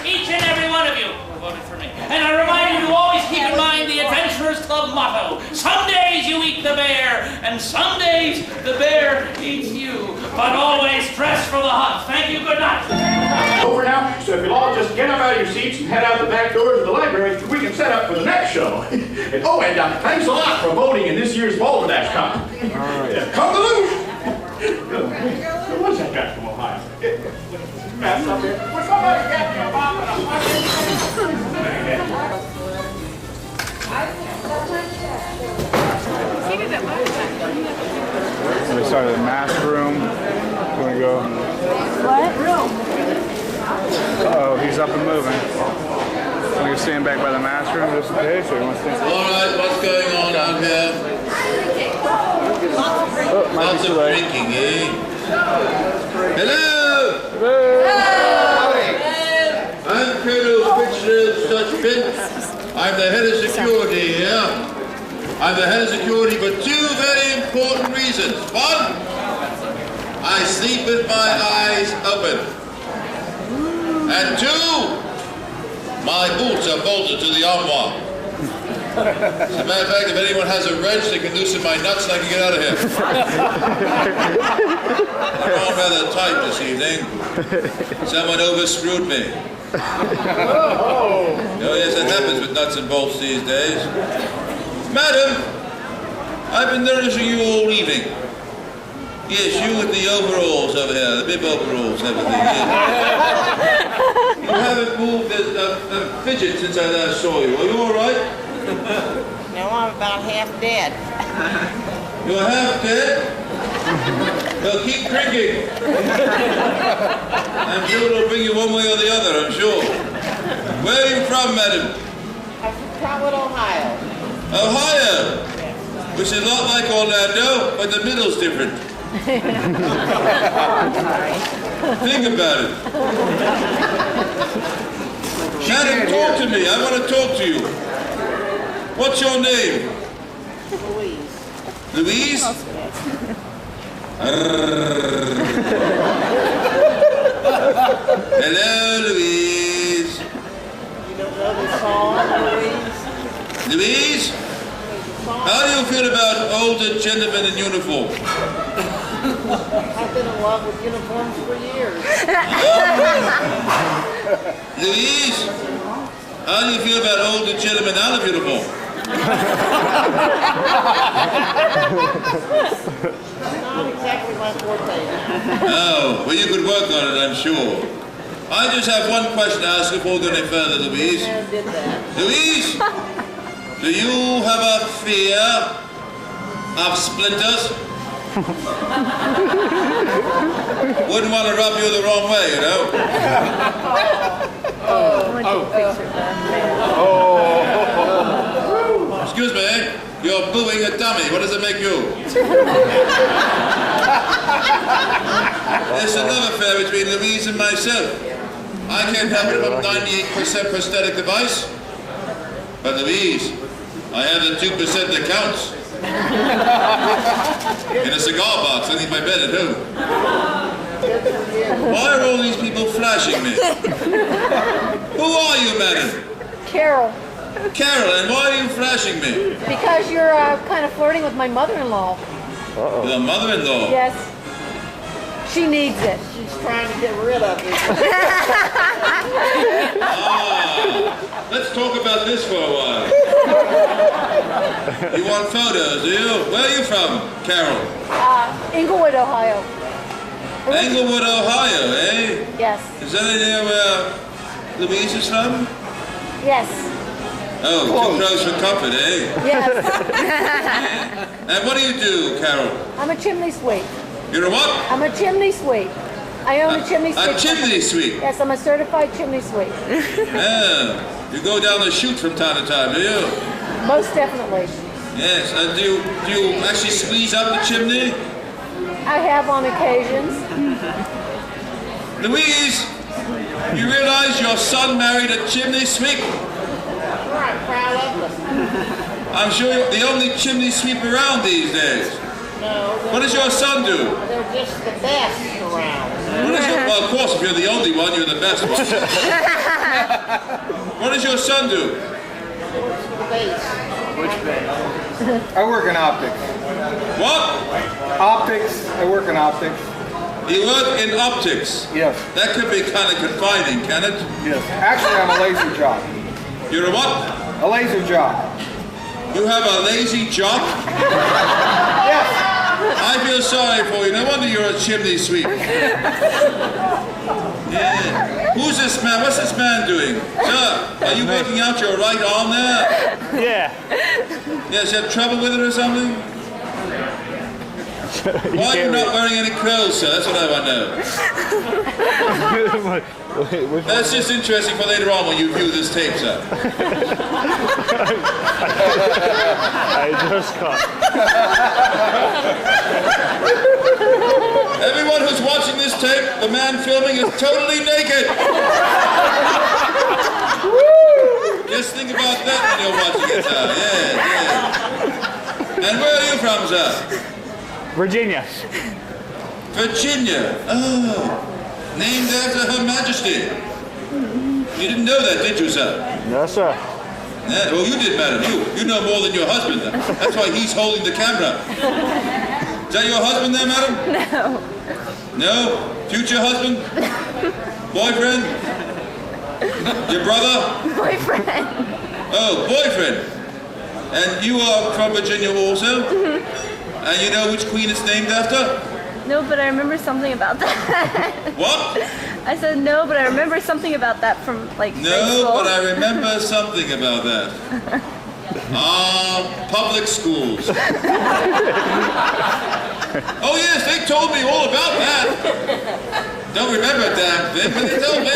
S10: Each and every one of you who voted for me. And I remind you to always keep in mind the Adventurers Club motto. Some days you eat the bear, and some days the bear eats you. But always dress for the hunt. Thank you, good night.
S11: Over now, so if you'll all just get up out of your seats and head out the back doors of the library, we can set up for the next show. And thanks a lot for voting in this year's Balderdash Cup. Come to lose! Who was that guy from Ohio? Matt's up here. Will somebody get me a mop and a
S1: We started the mask room. You want to go?
S2: What?
S1: Uh-oh, he's up and moving. Want to stand back by the mask room just in case, or you want to stand?
S12: All right, what's going on out here?
S1: Oh, might
S12: Lots
S1: be
S12: of
S1: too late.
S12: drinking, eh? Hello! I'm Colonel Fitzgerald Suchbin. I'm the head of security here. I'm the head of security for two very important reasons. One, I sleep with my eyes open. And two, my boots are bolted to the armoire. As a matter of fact, if anyone has a wrench, they can loosen my nuts and I can get out of here. I'm all rather tight this evening. Someone overscrewed me. Oh, yes, it happens with nuts and bolts these days. Madam, I've been noticing you all evening. Yes, you with the overalls over here, the bib overalls and everything. Yes. You haven't moved a fidget since I last saw you. Are you all right?
S13: No, I'm about half dead.
S12: You're half dead? Well, keep drinking. I'm sure it'll bring you one way or the other, I'm sure. Where are you from, madam?
S13: I'm from Trotwood, Ohio.
S12: Ohio? Which is a lot like Orlando, but the middle's different. Think about it. Madam, talk to me. I want to talk to you. What's your name?
S13: Louise.
S12: Louise? Hello, Louise.
S13: You don't know the song, Louise?
S12: Louise? How do you feel about older gentlemen in uniform?
S13: I've been in love with uniforms for years.
S12: Louise? How do you feel about older gentlemen out of uniform?
S13: Not exactly my forte.
S12: Oh, well, you could work on it, I'm sure. I just have one question to ask before we go any further, Louise.
S13: I did that.
S12: Louise? Do you have a fear of splinters? Wouldn't want to rub you the wrong way, you know? Excuse me, you're booing a dummy. What does it make you? There's a love affair between Louise and myself. I can't help it if I'm 98% prosthetic device. But Louise, I have the 2% that counts. In a cigar box underneath my bed at home. Why are all these people flashing me? Who are you, madam?
S14: Carol.
S12: Carol, and why are you flashing me?
S14: Because you're kind of flirting with my mother-in-law.
S12: Uh-oh. Your mother-in-law?
S14: Yes. She needs it.
S13: She's trying to get rid of it.
S12: Let's talk about this for a while. You want photos, do you? Where are you from, Carol?
S14: Inglewood, Ohio.
S12: Englewood, Ohio, eh?
S14: Yes.
S12: Is that near where Louise is from?
S14: Yes.
S12: Oh, too close for comfort, eh?
S14: Yes.
S12: And what do you do, Carol?
S14: I'm a chimney sweep.
S12: You're a what?
S14: I'm a chimney sweep. I own a chimney sweep.
S12: A chimney sweep?
S14: Yes, I'm a certified chimney sweep.
S12: Yeah. You go down the chute from time to time, do you?
S14: Most definitely.
S12: Yes, do you actually squeeze up the chimney?
S14: I have on occasions.
S12: Louise, you realize your son married a chimney sweep?
S13: I'm proud of them.
S12: I'm sure you're the only chimney sweep around these days.
S13: No,
S12: What does your son do?
S13: they're just the best around.
S12: Well, of course, if you're the only one, you're the best one. What does your son do?
S5: Which base? I work in optics.
S12: What?
S5: Optics. I work in optics.
S12: You work in optics?
S5: Yes.
S12: That could be kind of confining, can it?
S5: Yes. Actually, I'm a laser jock.
S12: You're a what?
S5: A laser jock.
S12: You have a lazy jock?
S5: Yes.
S12: I feel sorry for you. No wonder you're a chimney sweep. Yeah. Who's this man? What's this man doing? Sir, are you working out your right arm there?
S1: Yeah.
S12: Yes, you have trouble with it or something? Why are you not wearing any clothes, sir? That's what I want to know. That's just interesting for later on when you view this tape, sir.
S1: I just caught.
S12: Everyone who's watching this tape, the man filming is totally naked. Just think about that when you're watching it, sir. Yeah. And where are you from, sir?
S1: Virginia.
S12: Virginia. Oh. Named after Her Majesty. You didn't know that, did you, sir?
S1: No, sir.
S12: Yeah, well, you did, madam. You know more than your husband. That's why he's holding the camera. Is that your husband there, madam?
S2: No.
S12: No? Future husband? Boyfriend? Your brother?
S2: Boyfriend.
S12: Oh, boyfriend. And you are from Virginia also? And you know which queen it's named after?
S2: No, but I remember something about that.
S12: What?
S2: I said no, but I remember something about that from like grade
S12: No,
S2: school.
S12: but I remember something about that. Public schools. Oh yes, they told me all about that. Don't remember a damn thing, but they told me.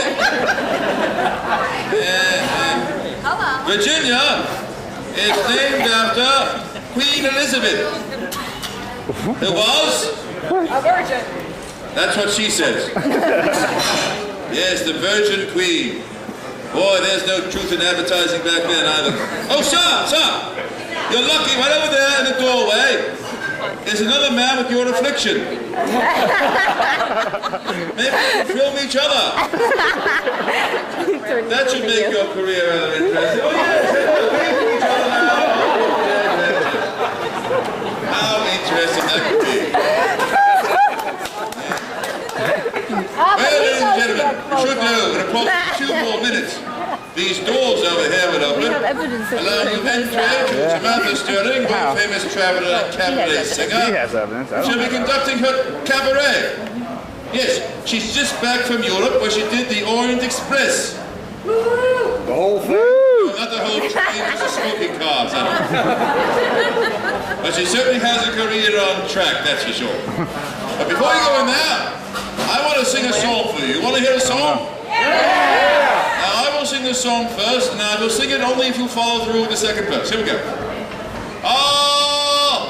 S12: Virginia is named after Queen Elizabeth. Who was?
S4: A virgin.
S12: That's what she says. Yes, the Virgin Queen. Boy, there's no truth in advertising back then either. Oh, sir! You're lucky, right over there in the doorway. There's another man with your affliction. Maybe we can film each other. That should make your career rather interesting. Oh, yes, we're each other now. How interesting that could be. Ladies and gentlemen, you should know in approximately 2 more minutes, these doors over here will open, allowing you entry to Samantha Sterling, world famous traveler and cabaret singer.
S1: He has evidence. I don't
S12: She'll be conducting her cabaret. Yes, she's just back from Europe where she did the Orient Express.
S5: The whole thing?
S12: No, not the whole train, just the smoking cars. But she certainly has a career on track, that's for sure. But before you go in there, I want to sing a song for you. You want to hear a song? Yeah! Now I will sing this song first, and I will sing it only if you follow through with the second verse. Here we go. Oh!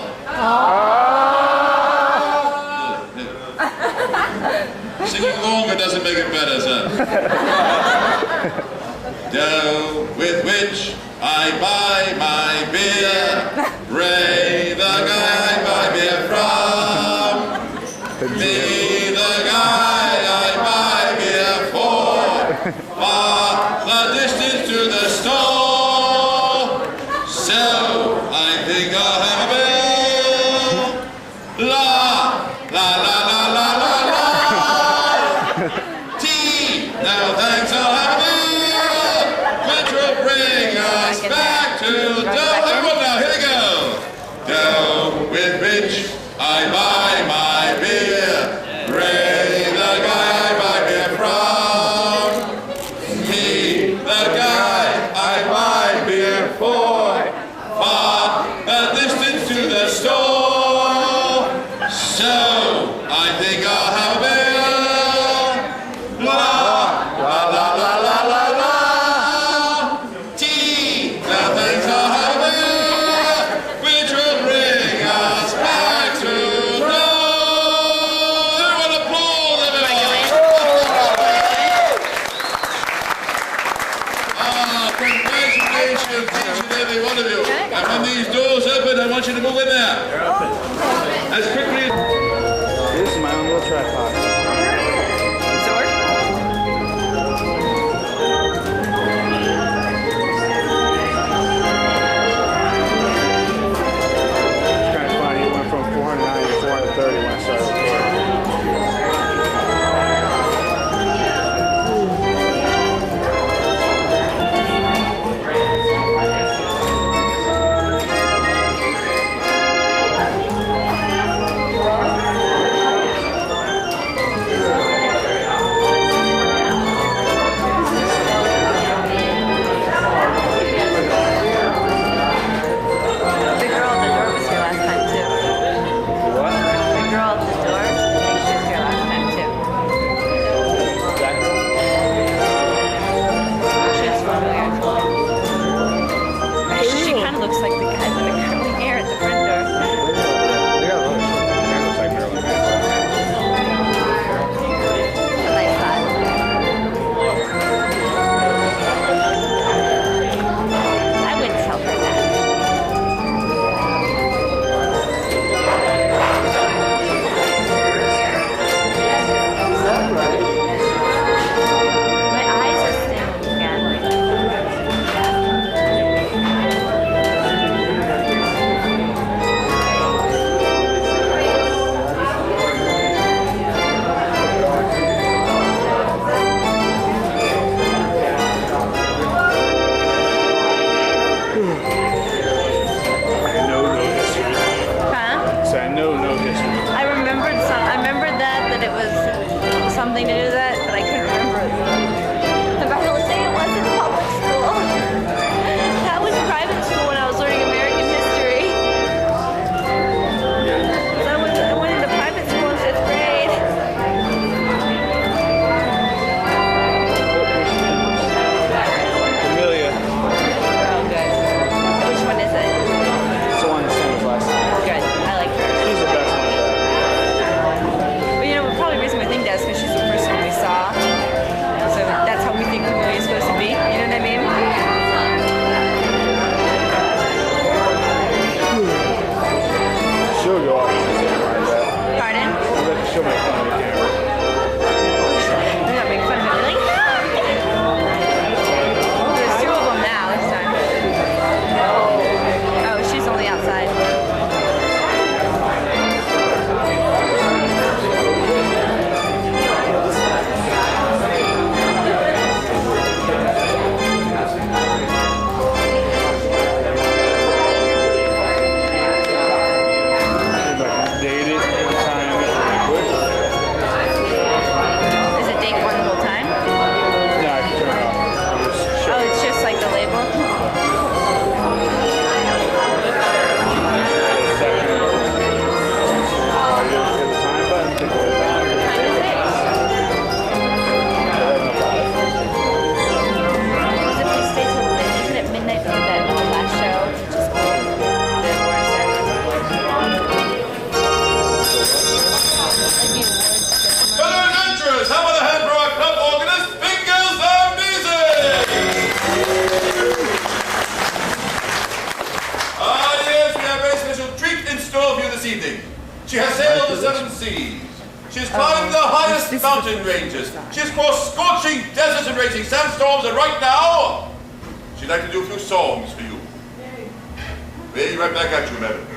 S12: Singing longer doesn't make it better, son. Dough with which I buy my beer, Ray the guy I buy beer from, me the guy I buy beer for, far the distance to the store, so I think I'll have a bill, la la la la la la la, tea, now thanks I'll have a bill, which will bring us back to dough. Everyone now, here we go. Dough with which I buy my beer, Ray the guy I buy beer from, me the guy I buy beer for, far the distance to the store, so I think I'll have a bill, la la la la la la la, tea, now thanks I'll have a bill, which Congratulations, each and every one of you. And when these doors open, I want you to move in there. As quickly as...
S1: This is my own little tripod.
S2: Does it work?
S1: It's kind of funny. It went from 490 to 430 when I started recording.
S12: She has sailed the 7 seas. She has climbed the highest mountain ranges. She has crossed scorching deserts and raging sandstorms, and right now, she'd like to do a few songs for you. Be right back at you, madam.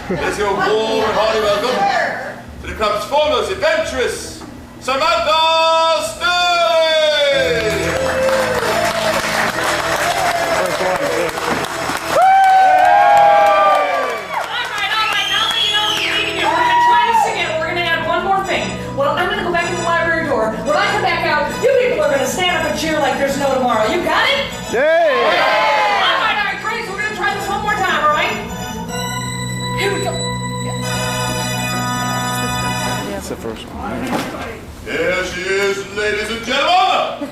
S12: Let's give a warm and hearty welcome to the club's foremost adventuress, Samantha Sterling!
S15: Well, I'm going to go back to the library door. When I come back out, you people are going to stand up and cheer like there's no tomorrow. You got it?
S1: Yeah!
S15: All right, great. So we're going to try this one more time, all right? Here we go.
S1: That's the first one.
S12: Here she is, ladies and gentlemen.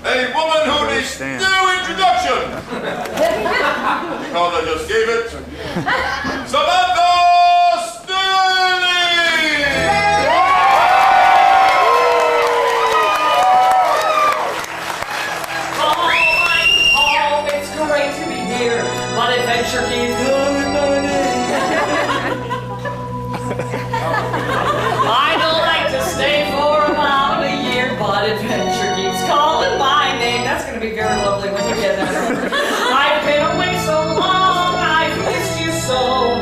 S12: A woman who needs no introduction. Because I just gave it. Samantha Sterling!
S15: adventure keeps calling my name. I'd like to stay for about a year, but adventure keeps calling my name. That's going to be very lovely when you get there. I've been away so long, I've missed you so,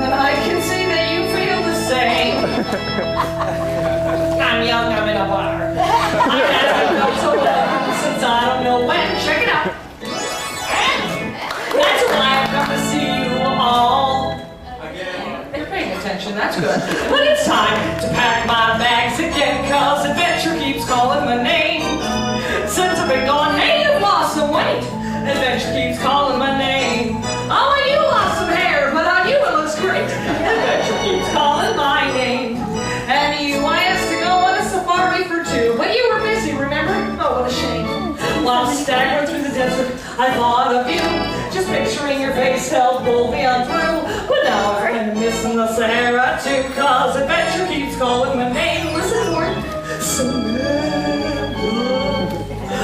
S15: and I can see that you feel the same. I'm young, I'm in a bar. I haven't felt so long since I don't know when. Check it out. That's why I've come to see you all. They're paying attention, that's good. But it's time to pack my bags again, cause adventure keeps calling my name. Since I've been gone, hey, you've lost some weight. Adventure keeps calling my name. Oh, and you lost some hair, but on you it looks great. Adventure keeps calling my name. And you asked to go on a safari for two, but you were busy, remember? Oh, what a shame. While staggering through the desert, I thought of you. Just picturing your face held boldly on through. But now I'm kind of missing the Sahara too, cause adventure keeps calling my name. Listen for it.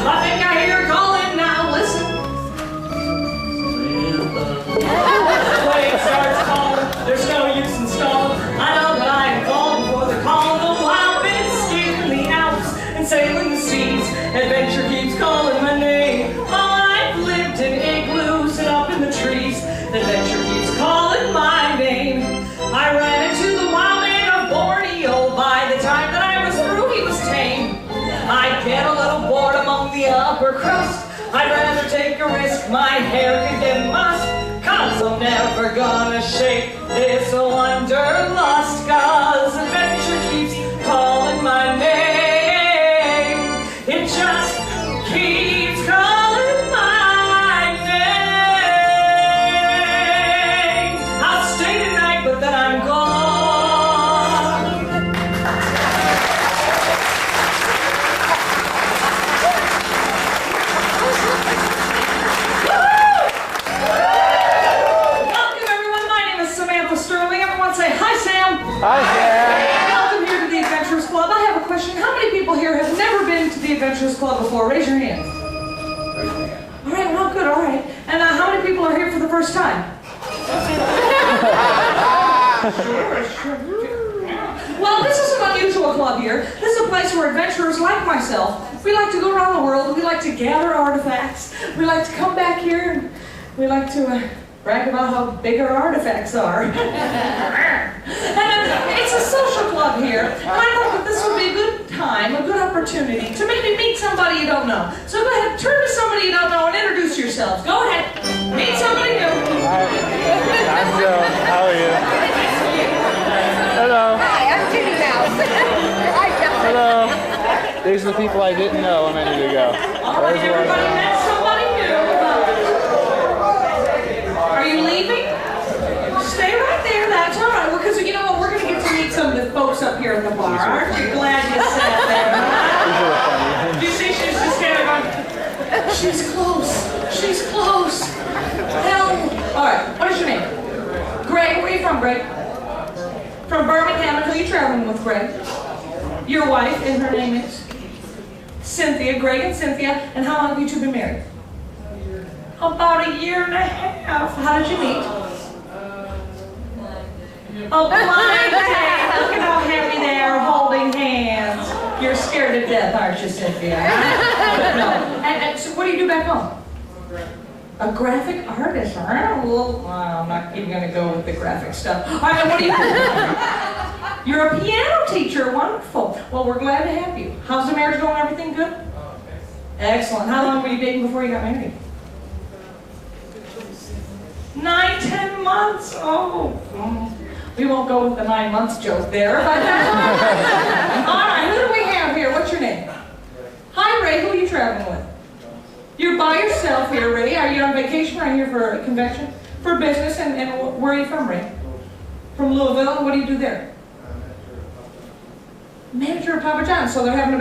S15: I think I hear her calling now, listen. When it starts calling, there's no use in stalling. I know that I am calling for the call. Though I've been skiing the Alps and sailing the seas, adventure keeps calling my name. Oh, I've lived in igloos and up in the trees, adventure keeps calling my name. I ran into the wild man of Borneo. By the time that I was through, he was tame. I'd get a little bored among the upper crust. I'd rather take a risk, my hair could get mussed. Cause I'm never gonna shake this wanderlust. Cause adventure keeps calling my name. It just keeps calling my name. I'll stay tonight, but then I'm gone.
S1: Hi, Sam.
S15: Welcome here to the Adventurers Club. I have a question. How many people here have never been to the Adventurers Club before? Raise your hand. All right, well, good, all right. And how many people are here for the first time? Sure. Well, this is an unusual club here. This is a place where adventurers like myself, we like to go around the world, we like to gather artifacts, we like to come back here, and we like to brag about how big our artifacts are. And it's a social club here. And I thought that this would be a good time, a good opportunity to maybe meet somebody you don't know. So go ahead, turn to somebody you don't know and introduce yourselves. Go ahead, meet somebody new.
S1: Hi, I'm Joe. How are you? Hello.
S14: Hi, I'm Judy Mouse. Hi, John.
S1: Hello. These are the people I didn't know a minute ago.
S15: All right, everybody met somebody new. Are you leaving? Stay right there, that's all right. Because you know what, we're going to get to meet some of the folks up here in the bar. Aren't you glad you sat there? You see, she's just kind of going, she's close, she's close. Hell. All right, what is your name? Greg, where are you from, Greg? From Birmingham, and who are you traveling with, Greg? Your wife, and her name is? Cynthia, Greg and Cynthia. And how long have you two been married? About a year and a half. How did you meet? Oh, blind date. Look at how happy they are holding hands. You're scared to death, aren't you, Cynthia? No. And so what do you do back home? A graphic artist, huh? Well, I'm not even going to go with the graphic stuff. All right, what do you do? You're a piano teacher. Wonderful. Well, we're glad to have you. How's the marriage going? Everything good? Excellent. How long were you dating before you got married? 9, 10 months. Oh. We won't go with the 9 months joke there. But all right, who do we have here? What's your name? Hi, Ray. Who are you traveling with? You're by yourself here, Ray. Are you on vacation or are you here for a convention? For business, and where are you from, Ray? From Louisville. What do you do there? Manager of Papa John's. So they're having a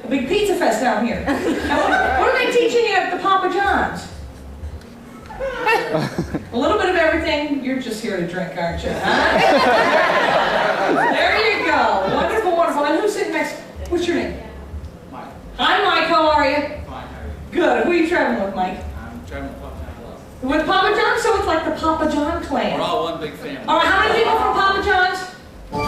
S15: big pizza fest down here. And what are they teaching you at the Papa John's? A little bit of everything. You're just here to drink, aren't you? Huh? There you go. Wonderful, wonderful. And who's sitting next? What's your name? Mike. Hi, Mike. How are you?
S16: Fine. How are you?
S15: Good. Who are you traveling with, Mike?
S16: I'm traveling with Papa John Love.
S15: With Papa John's, so it's like the Papa John clan.
S10: We're all one big family.
S15: All right, how many people from Papa John's? Look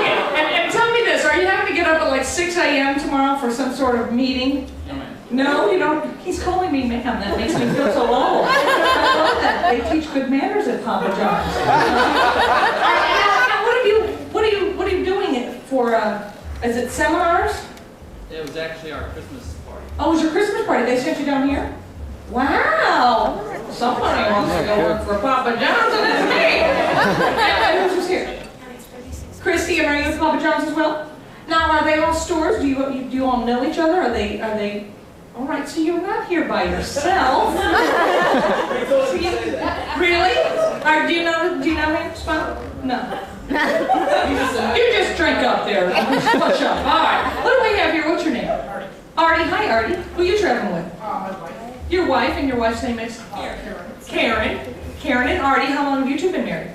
S15: at, and tell me this, are you having to get up at like 6 a.m. tomorrow for some sort of meeting? No, you don't. He's calling me ma'am. That makes me feel so old. I love that. They teach good manners at Papa John's. What are you doing it for? Is it seminars?
S10: It was actually our Christmas party.
S15: Oh, it was your Christmas party? They sent you down here? Wow. Somebody wants to go work for Papa John's, and it's me. And who's here? Christy, and are you with Papa John's as well? Now, are they all stores? Do you all know each other? Are they? All right, so you're not here by yourself. Really? Or do you know him, Spun? No. You just drink up there. Push up. All right. What do we have here? What's your name? Artie. Artie. Hi, Artie. Who are you traveling with?
S13: My wife.
S15: Your wife, and your wife's name is? Karen. Karen and Artie. How long have you two been married?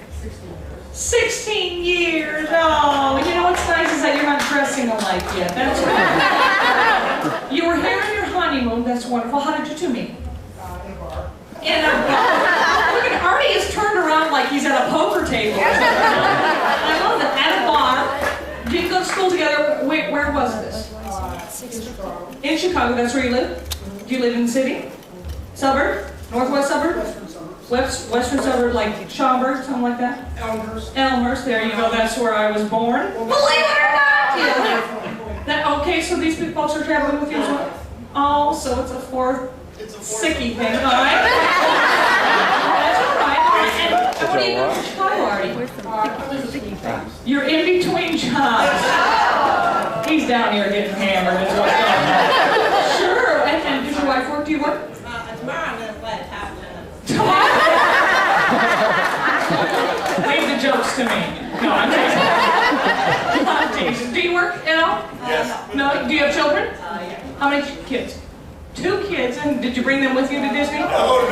S15: 16 years. Oh, you know what's nice is that you're not dressing alike yet. That's right. You were here on your honeymoon. That's wonderful. How did you two meet?
S13: In a bar.
S15: In a bar. Look at Artie is turned around like he's at a poker table. I love that. At a bar. Did you go to school together? Where was this? In Chicago. That's where you live? Do you live in the city? Suburb? Northwest suburb?
S13: Western suburbs.
S15: Western suburb, like Schaumburg, something like that?
S13: Elmhurst.
S15: Elmhurst, there you go. That's where I was born. Believe it or not! Okay, so these big folks are traveling with you as well? Oh, so it's a fourth sicky thing, all right? That's all right. And what are you doing in Chicago, Artie? You're in between jobs. He's down here getting hammered. Is what's going on. Sure. And does your wife work? Do you work?
S16: Tomorrow I'm going to play tap tennis.
S15: Leave the jokes to me. No, I'm teasing. Do you work at all?
S16: Yes.
S15: No? Do you have children?
S16: Yeah.
S15: How many kids? 2 kids. And did you bring them with you to Disney?
S16: No.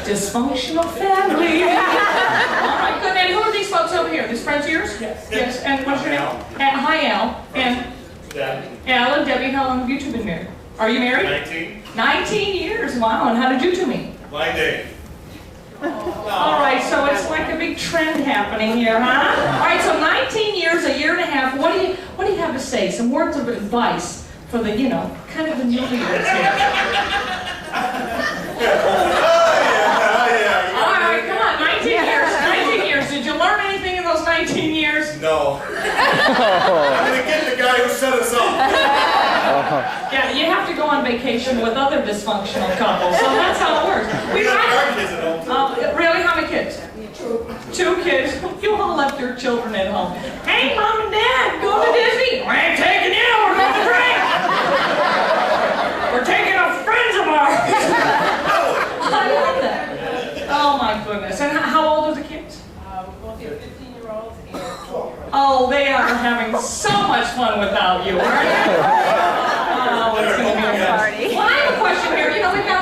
S15: Dysfunctional family. All right, good. And who are these folks over here? These friends of yours?
S16: Yes.
S15: Yes. And what's your name? Hi, Al. And
S16: Debbie.
S15: Al and Debbie, how long have you two been married? Are you married?
S16: 19.
S15: 19 years. Wow. And how did you two meet?
S16: My day.
S15: All right, so it's like a big trend happening here, huh? All right, so 19 years, a year and a half. What do you have to say? Some words of advice for the, kind of the newlyweds here. All right, come on, 19 years. 19 years. Did you learn anything in those 19 years?
S16: No. I'm going to get the guy who set us up.
S15: Yeah, you have to go on vacation with other dysfunctional couples, so that's how it works.
S16: We got our kids at home, too.
S15: Really? How many kids? 2 kids. You all left your children at home. Hey, Mom and Dad, go to Disney. We ain't taking you. We're going to drink. We're taking a friends of ours. I love that. Oh, my goodness. And how old are the kids?
S16: We'll get 15-year-olds and 12-year-olds.
S15: Oh, they are having so much fun without you, aren't they? Oh, it's going to be a party. Well, I have a question here. We've got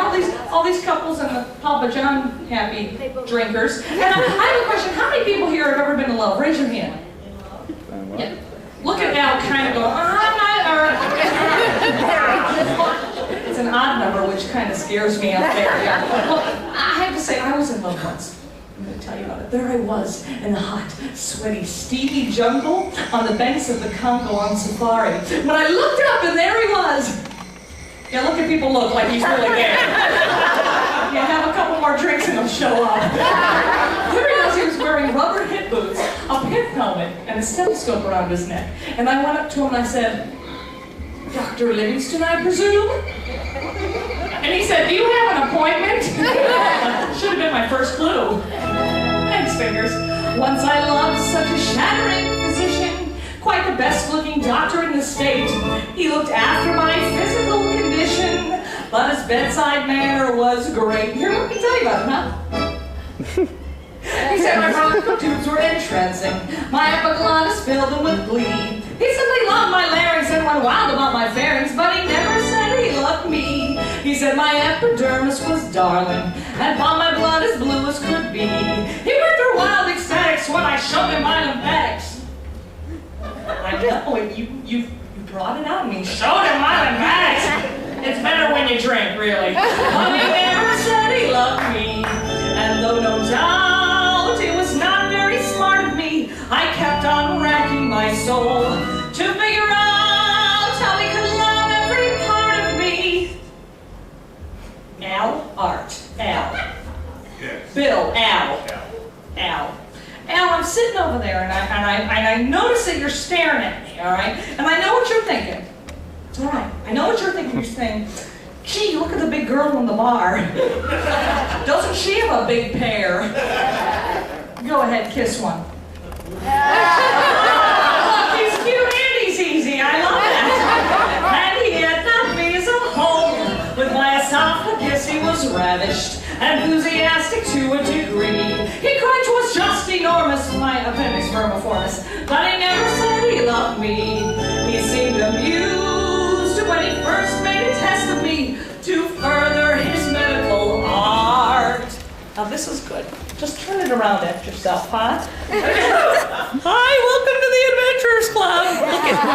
S15: all these couples and the Papa John happy drinkers. And I have a question. How many people here have ever been in love? Raise your hand. Yeah. Look at Al kind of going, It's an odd number, which kind of scares me up there. Yeah. Well, I have to say, I was in love once. I'm going to tell you about it. There I was in the hot, sweaty, steamy jungle on the banks of the Congo on safari. When I looked up, and there he was. Yeah, look at people look like he's really there. Yeah, have a couple more drinks and he'll show up. There he was. He was wearing rubber hip boots, a pimp helmet, and a stethoscope around his neck. And I went up to him and I said, Dr. Livingston, I presume? And he said, do you have an appointment? Should have been my first clue. Thanks, Fingers. Once I loved such a shattering physician, quite the best-looking doctor in the state. He looked after my physical condition, but his bedside manner was great. Here, let me tell you about him, huh? He said my bronchial tubes were entrancing, my epiglottis filled him with glee. He simply loved my larynx and went wild about my pharynx, but he never said he loved me. He said my epidermis was darling, and upon my blood as blue as could be. He went through wild ecstatics when I showed him my lymphatics. I know, you brought it out and you showed him my lymphatics. It's better when you drink. really. But he never said he loved me. And though no doubt it was not very smart of me, I kept on racking my soul to figure out how he could love every part of me. Art. Al.
S16: Yes.
S15: Bill, Al. Al, I'm sitting over there and I notice that you're staring at me, all right? And I know what you're thinking. It's all right. I know what you're thinking. You're saying, gee, look at the big girl in the bar. Doesn't she have a big pair? Go ahead, kiss one. Look, he's cute and he's easy. I love that. And he had not me as a home. With my esophagus he was ravished, enthusiastic to a degree. He cried 'twas just enormous, my appendix vermiformis, but he never said he loved me. He seemed amused when he first made a test of me to further his medical art. Now this is good. Just turn it around after yourself, huh? Hi, welcome to the Adventurers Club.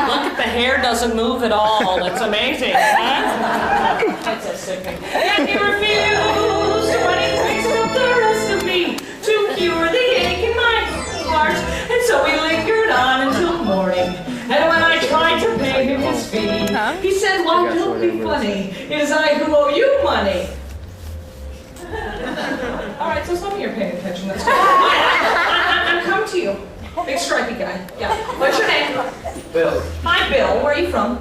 S15: Look at the hair doesn't move at all. It's amazing, huh? It's so sickening. And he refused when he fixed up the rest of me to cure the ache in my heart. And so we lingered on until morning. And when I tried to pay him his fee, he said, "Why, don't be funny. It is I who owe you money." All right, so some of you are paying attention. That's good. I'm coming to you. Big stripey guy. Yeah. What's your name?
S17: Bill.
S15: Hi, Bill. Where are you from?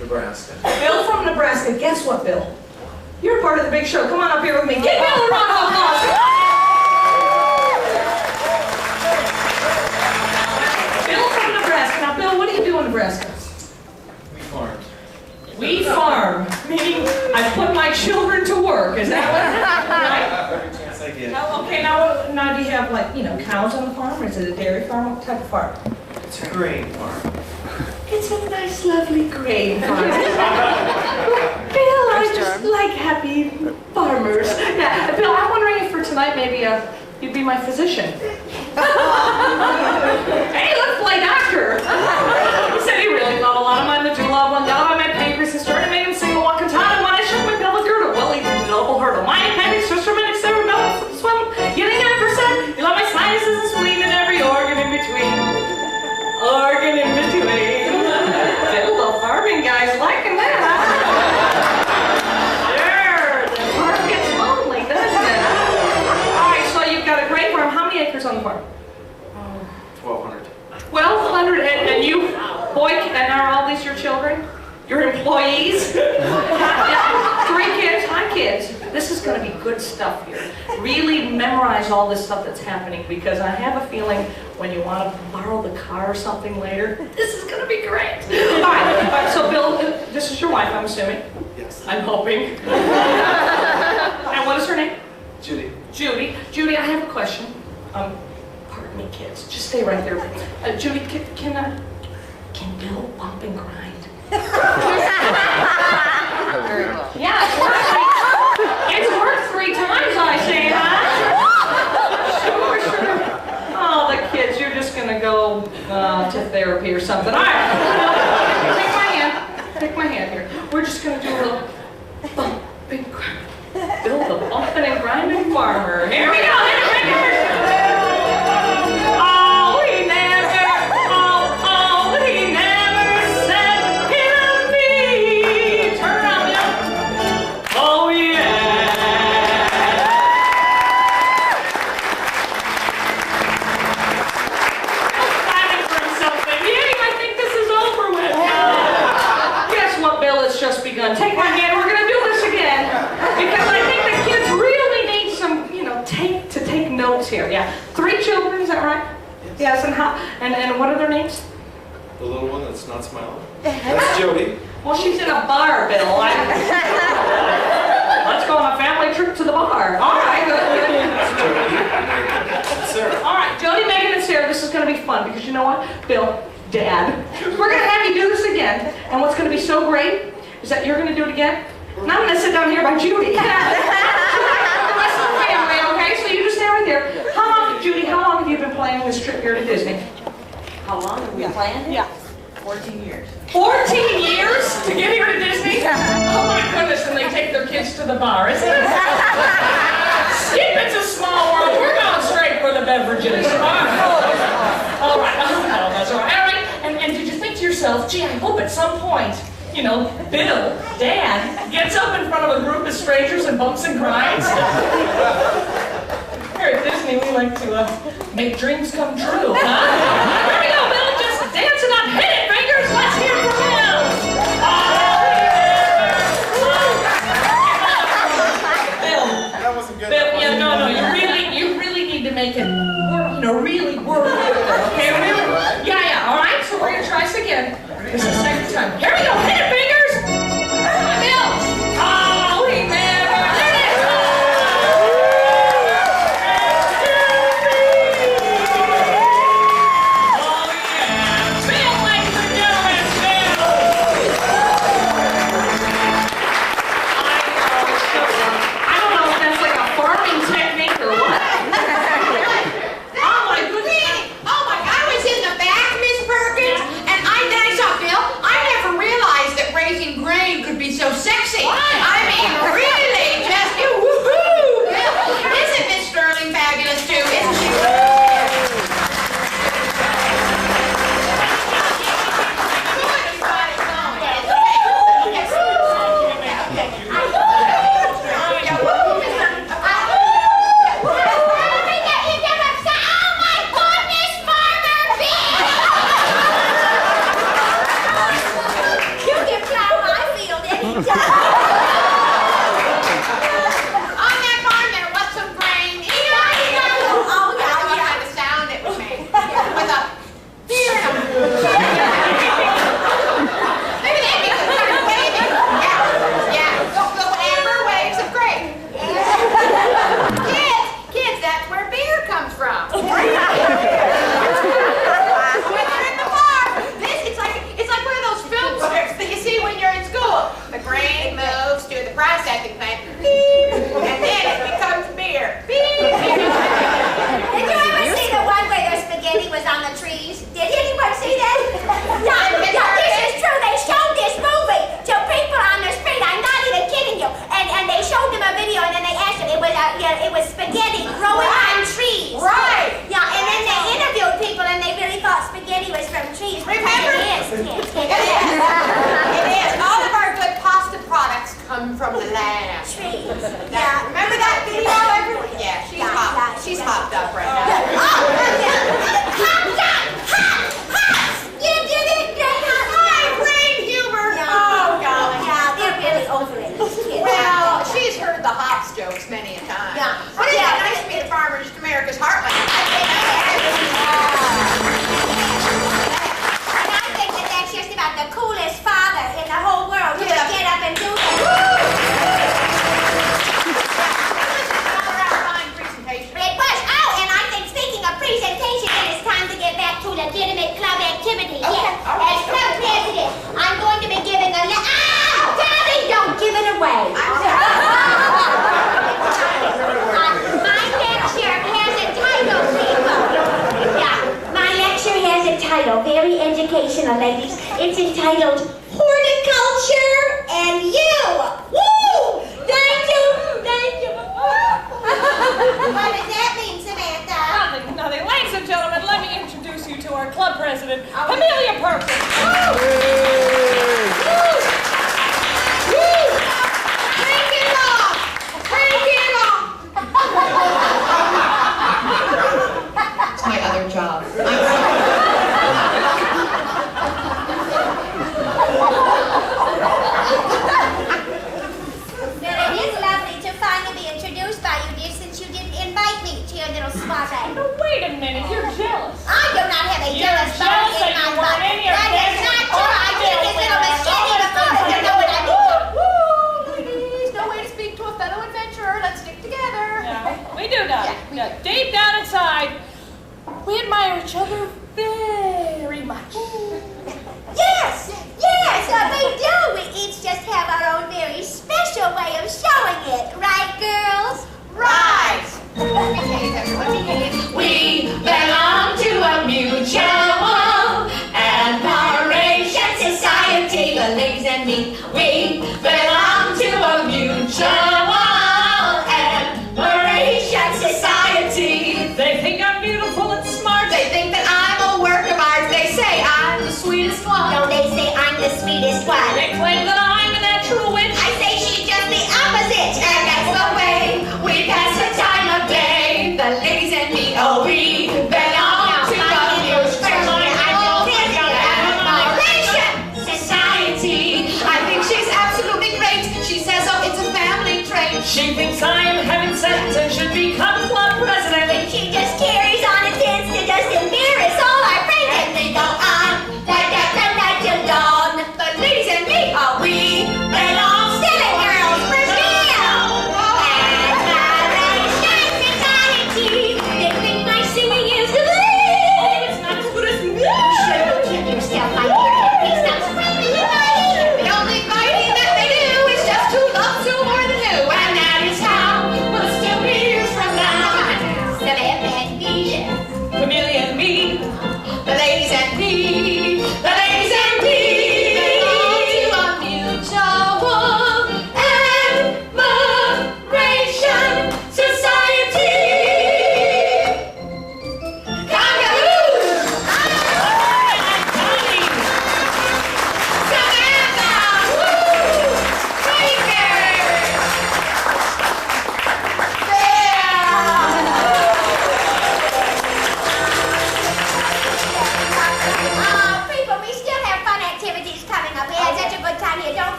S17: Nebraska.
S15: Bill from Nebraska. Guess what, Bill? You're part of the big show. Come on up here with me. Give Bill a round of applause. Bill from Nebraska. Now, Bill, what do you do in Nebraska?
S17: We farm.
S15: We farm. Meaning I put my children to work. Is that what? Right?
S17: Every chance I get.
S15: Now, okay, now do you have, like, cows on the farm, or is it a dairy farm? What type of farm?
S17: It's a grain farm.
S15: It's a nice, lovely grain farm. Bill, I just like happy farmers. Yeah, Bill, I'm wondering if for tonight maybe you'd be my physician. Hey, let's play doctor. He said he really thought a lot of my medulla oblongata, my pancreas, and started making him sing a walking time when I shook my pelvic girdle. Well, he did a double hurdle. My appendix, systematic cerebellum, swim, getting 9%. You love my sinuses and spleen and every organ in between. Organ in between. Bill, the farming guy's liking that. Sure, the farm gets lonely, doesn't it? All right, so you've got a grain farm. How many acres on the farm?
S17: 1,200.
S15: 1,200, and you, boy, and are all these your children? Your employees? 3 kids? Hi, kids. This is going to be good stuff here. Really memorize all this stuff that's happening, because I have a feeling when you want to borrow the car or something later, this is going to be great. All right, so Bill, this is your wife, I'm assuming?
S17: Yes.
S15: I'm hoping. And what is her name?
S17: Judy.
S15: Judy. Judy, I have a question. Pardon me, kids. Just stay right there. Judy, can Bill bump and grind? Yeah, it's worked 3 times, I say, huh? Sure. Oh, the kids, you're just gonna go to therapy or something. All right, take my hand here. We're just gonna do a little bump and grind. Bill, the bumping and grinding farmer. Here we go. Take my hand, we're going to do this again. Because I think the kids really need some, take notes here. Yeah. 3 children, is that right? Yes, and what are their names?
S17: The little one that's not smiling. That's Jody.
S15: Well, she's in a bar, Bill. Let's go on a family trip to the bar. All right.
S17: Sarah.
S15: All right, Jody, Megan, and Sarah, this is going to be fun because you know what? Bill, Dad, we're going to have you do this again. And what's going to be so great is that you're going to do it again. And I'm going to sit down here by Judy. The rest of the family, okay? So you just stay right there. Judy, how long have you been planning this trip here to Disney?
S2: How long have we planned it?
S15: Yeah.
S2: 14 years.
S15: 14 years to get here to Disney? Oh my goodness, and they take their kids to the bar, isn't it? Skip, it's a small world. We're going straight for the beverages. All right. Oh, that's all right. All right. And did you think to yourself, gee, I hope at some point, you know, Bill, Dad, gets up in front of a group of strangers and bumps and grinds? Here at Disney, we like to make dreams come true, huh? Here we go, Bill, just dancing on Hit It Fingers. Let's hear from Bill. Bill.
S16: That wasn't good.
S15: Bill, yeah, no, you really need to make it work, you know, really work. Okay, really? Yeah, all right, so we're gonna try this again. This is the second time. Here we go, Hit It Fingers. Bill. Oh, he never did it.
S6: So sexy. I mean, really, just woohoo! Isn't Miss Sterling fabulous too? Isn't she?
S18: Very educational, ladies. It's entitled Horticulture and You. Woo! Thank you. What does that mean, Samantha?
S15: Nothing. Ladies and gentlemen, let me introduce you to our club president, Amelia Perkins.
S6: It's my other job.
S15: Wait a minute, you're jealous.
S18: I do not have a jealous bone in my body. That is not true. I did this little machete before. You know what I mean?
S6: Ladies, no way to speak to a fellow adventurer. Let's stick together.
S15: Yeah, we do, darling. Yeah. Deep down inside, we admire each other very much.
S18: Yes, we do. We each just have our own very special way of showing it. Right, girls?
S6: Right. Let me tell you.
S15: We belong to a mutual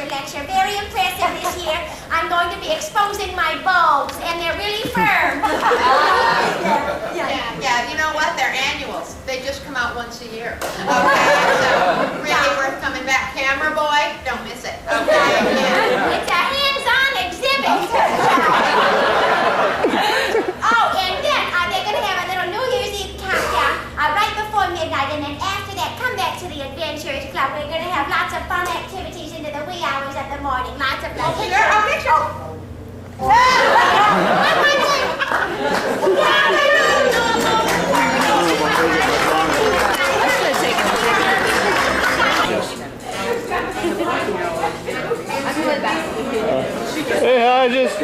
S18: lecture. Very impressive this year. I'm going to be exposing my bulbs, and they're really firm.
S6: Yeah, you know what? They're annuals. They just come out once a year. Okay, so really worth coming back. Camera boy, don't miss it. Okay.
S18: It's a hands-on exhibit. Oh, and then they're going to have a little New Year's Eve countdown right before midnight, and then after that, come back to the Adventurers Club. We're going to have lots of fun activities into the wee hours of the morning. Lots of fun.
S1: Hey, I just.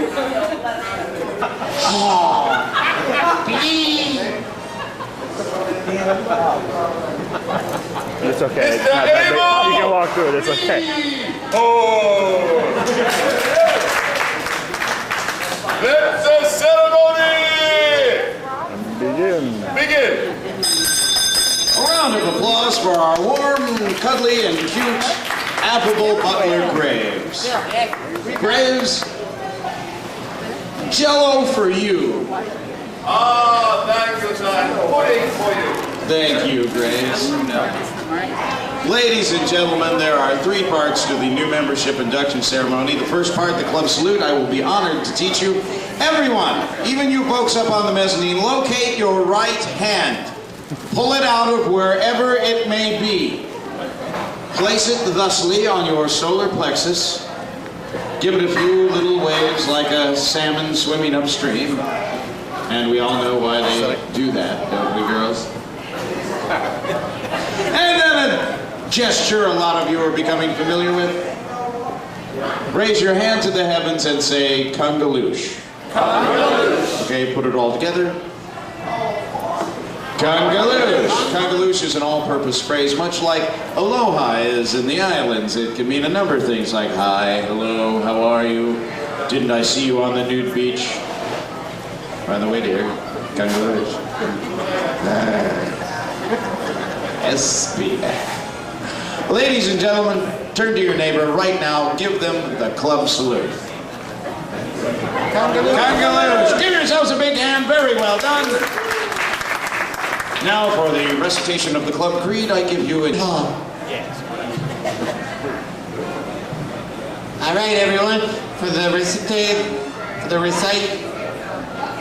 S1: It's okay. It's not that big. You can walk through it. It's okay.
S12: Let the ceremony begin.
S9: A round of applause for our warm, cuddly, and cute, affable butler, Graves. Graves, Jello for you.
S12: Ah, thank you, son. Pudding for you.
S9: Thank you, Graves. Ladies and gentlemen, there are 3 parts to the new membership induction ceremony. The first part, the club salute, I will be honored to teach you. Everyone, even you folks up on the mezzanine, locate your right hand. Pull it out of wherever it may be. Place it thusly on your solar plexus. Give it a few little waves like a salmon swimming upstream. And we all know why they do that, don't we, girls? And then a gesture a lot of you are becoming familiar with. Raise your hand to the heavens and say, Kungaloosh. Okay, put it all together. Kungaloosh. Kungaloosh is an all-purpose phrase, much like aloha is in the islands. It can mean a number of things like hi, hello, how are you? Didn't I see you on the nude beach? By the way, dear, Kungaloosh. SB. Ladies and gentlemen, turn to your neighbor right now. Give them the club salute. Kungaloosh. Give yourselves a big hand. Very well done. Now for the recitation of the club creed, I give you a... Yes.
S3: All right, everyone. For the recite,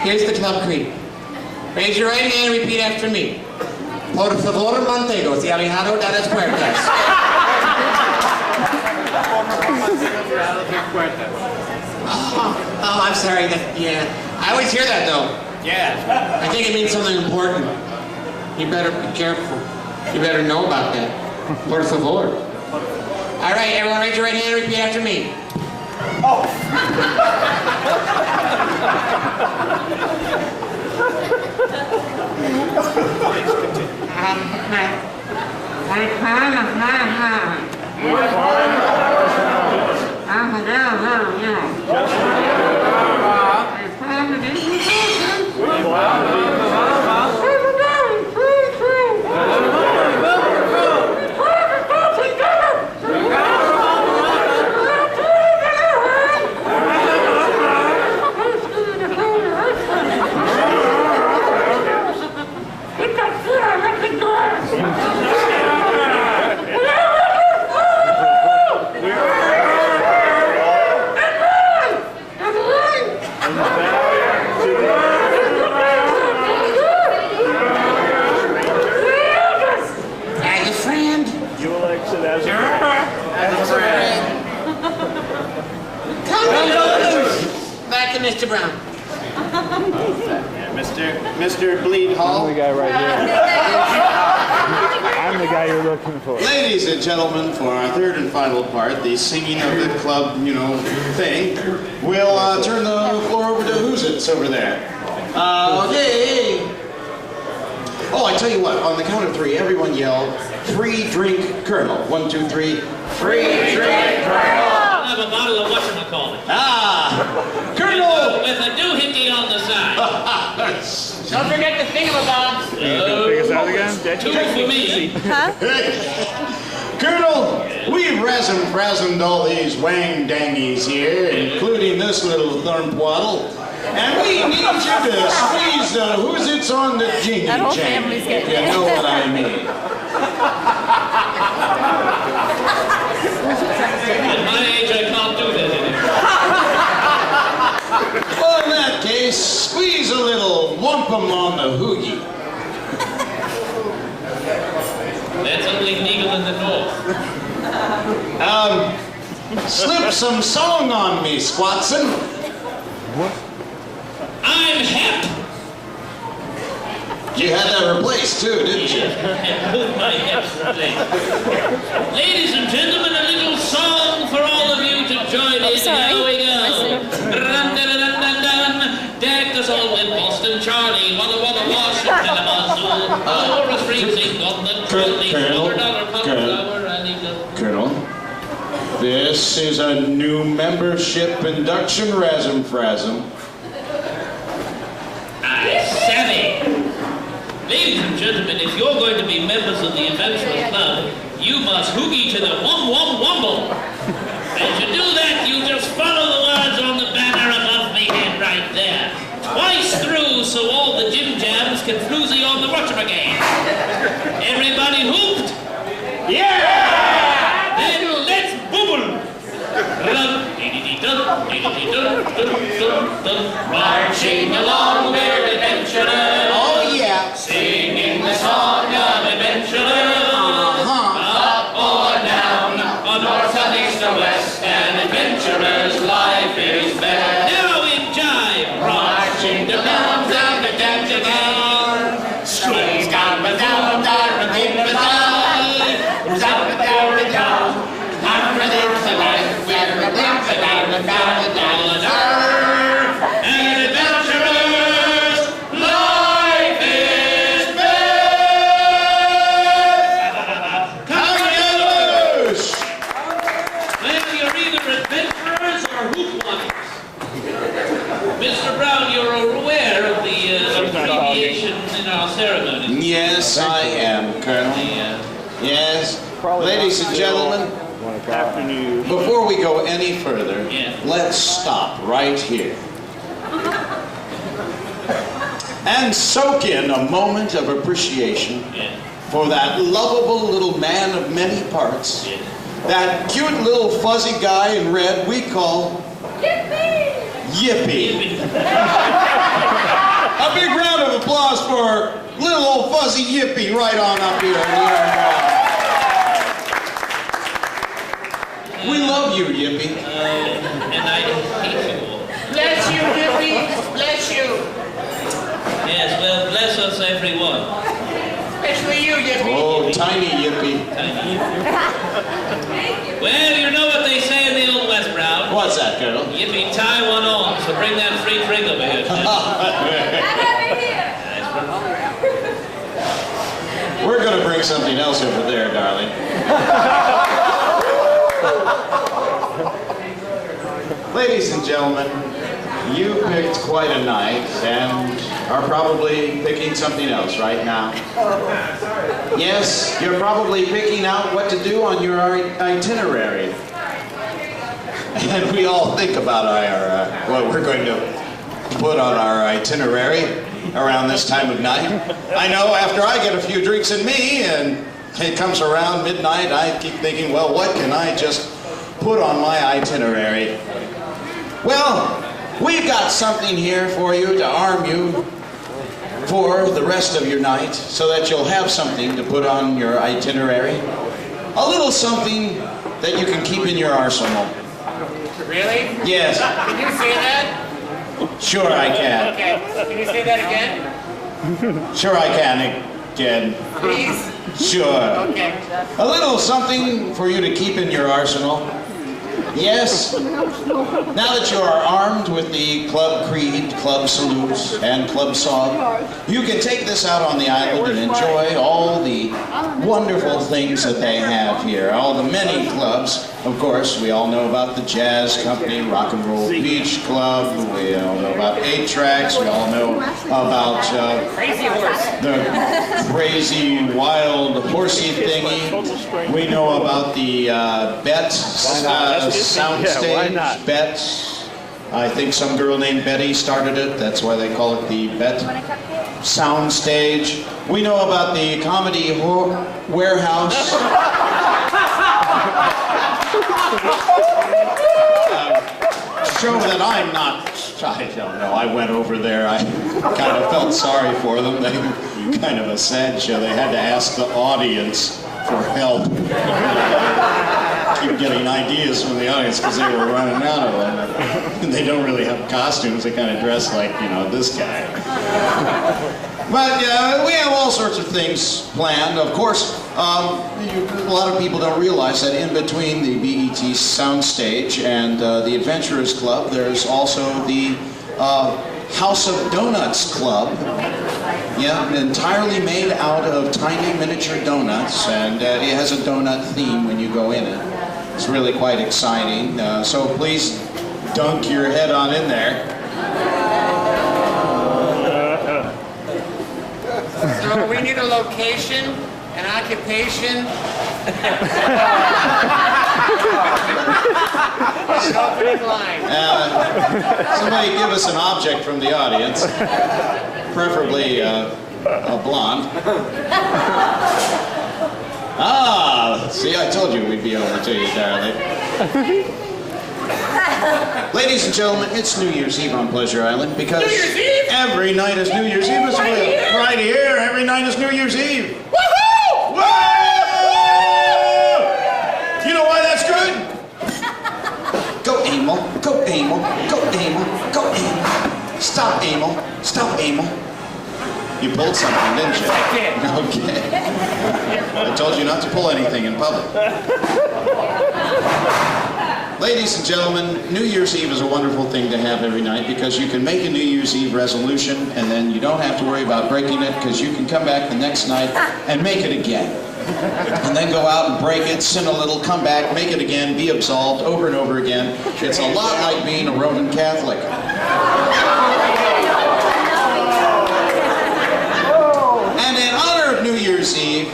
S3: here's the club creed. Raise your right hand and repeat after me. Por favor, mantegos y alejado de las puertas. Oh, I'm sorry. Yeah, I always hear that though. Yeah. I think it means something important. You better be careful. You better know about that. Por favor. All right, everyone, raise your right hand and repeat after me. Oh. Back to Mr. Brown.
S9: Mr. Bleed Hall.
S1: I'm the guy right here. I'm the guy you're looking for.
S9: Ladies and gentlemen, for our third and final part, the singing of the club, thing, we'll turn the floor over to Who's-Its over there. Okay. Oh, I tell you what, on the count of 3, everyone yell, free drink Colonel. 1, 2, 3. Free drink Colonel.
S10: I have a bottle of whatchamacallit.
S9: Colonel!
S10: With a doohickey on the side.
S3: Don't forget the thingamabobs.
S1: Take us out again?
S10: 2 for me.
S18: Huh?
S9: Colonel, we've we've razzum-frazzummed all these wang-dangies here, including this little thorn-twaddle. And we need you to squeeze the who's-its on the jingy
S2: That whole
S9: chain,
S2: family's
S9: if
S2: getting
S9: you
S2: it.
S9: know what I mean.
S10: At my age, I can't do that anymore.
S9: Well, in that case, squeeze a little wampum on the hoogie.
S10: That's only legal in the north.
S9: Slip some song on me, Squatson.
S10: I'm hep.
S9: You had that replaced too, didn't you?
S10: My hep's replaced. Ladies and gentlemen, a little song for all of you to join in. Here we go. Run-da-da-dun-dun-dun. Dec does all with Boston Charlie. Walla Walla Washington Kalamazoo. Laura Springsteen on the trolley. $100 cauliflower and eagle.
S9: Colonel, this is a new membership induction razzum-frazzum.
S10: Savvy. Ladies and gentlemen, if you're going to be members of the Adventurers Club, you must hoogie to the wum-wum-wumble. And to do that, you just follow the words on the banner above me head right there. Twice through, so all the jim jams can floozy on the whatchamagain. Everybody hooped? Yeah! Then let's booble. Marching along, we're adventurers.
S9: Oh, yeah.
S10: Singing the song of adventurers. Up or down, or north and east or west, an adventurer's life is best. Now in jive, marching down, down, down, down, down. Squeeze down, down, down, down, down, down, down, down. I'm ready to life, we're a blimp, down, down, down, down. An adventurer's life is best.
S9: Come-yellers!
S10: Well, you're either adventurers or hoopwanners. Mr. Brown, you're aware of the abbreviation in our ceremony.
S9: Yes, I am, Colonel. Yes. Ladies and gentlemen, before we go any further, let's stop right here and soak in a moment of appreciation for that lovable little man of many parts, that cute little fuzzy guy in red we call Yippee. A big round of applause for little old fuzzy Yippee right on up here in the air. We love you, Yippee.
S10: And I hate you all.
S3: Bless you, Yippee. Bless you.
S10: Yes, well, bless us everyone.
S3: Especially you, Yippee.
S9: Oh, tiny Yippee.
S10: Well, you know what they say in the Old West, Brown.
S9: What's that, Colonel?
S10: Yippee, tie one on, so bring that free drink over here.
S9: We're going to bring something else over there, darling. Ladies and gentlemen, you picked quite a night and are probably picking something else right now. Yes, you're probably picking out what to do on your itinerary. And we all think about what we're going to put on our itinerary around this time of night. I know after I get a few drinks in me and it comes around midnight, I keep thinking, well, what can I just put on my itinerary? Well, we've got something here for you to arm you for the rest of your night so that you'll have something to put on your itinerary. A little something that you can keep in your arsenal.
S3: Really?
S9: Yes.
S3: Can you say that?
S9: Sure I can.
S3: Okay. Can you say that again?
S9: Sure I can again.
S3: Please?
S9: Sure.
S3: Okay.
S9: A little something for you to keep in your arsenal Yes. Now that you are armed with the club creed, club salutes, and club song, you can take this out on the island and enjoy all the wonderful things that they have here. All the many clubs. Of course, we all know about the Jazz Company, Rock and Roll Beach Club. We all know about 8 Tracks. We all know about
S10: Crazy horse.
S9: the crazy, wild, horsey thingy. We know about the Bet soundstage. Bet. I think some girl named Betty started it. That's why they call it the Bet soundstage. We know about the Comedy Warehouse. Show that I'm not, I don't know, I went over there, I kind of felt sorry for them. They were kind of a sad show. They had to ask the audience for help. Keep getting ideas from the audience because they were running out of them. They don't really have costumes. They kind of dress like, you know, this guy. But we have all sorts of things planned. Of course, a lot of people don't realize that in between the BET soundstage and the Adventurers Club, there's also the House of Donuts Club. Yeah, entirely made out of tiny miniature donuts, and it has a donut theme when you go in it. It's really quite exciting. So please dunk your head on in there.
S10: So we need a location, an occupation, an opening line.
S9: Somebody give us an object from the audience, preferably a blonde. Ah, see, I told you we'd be over to you, darling. Ladies and gentlemen, it's New Year's Eve on Pleasure Island because every night is New Year's Eve. Right here, every night is New Year's Eve. Woohoo! Woo! You know why that's good? Go Emil, go Emil, go Emil, go Emil. Stop Emil, stop Emil. You pulled something, didn't you?
S10: I did.
S9: Okay. I told you not to pull anything in public. Ladies and gentlemen, New Year's Eve is a wonderful thing to have every night because you can make a New Year's Eve resolution and then you don't have to worry about breaking it because you can come back the next night and make it again. And then go out and break it, sin a little, come back, make it again, be absolved over and over again. It's a lot like being a Roman Catholic. And in honor of New Year's Eve,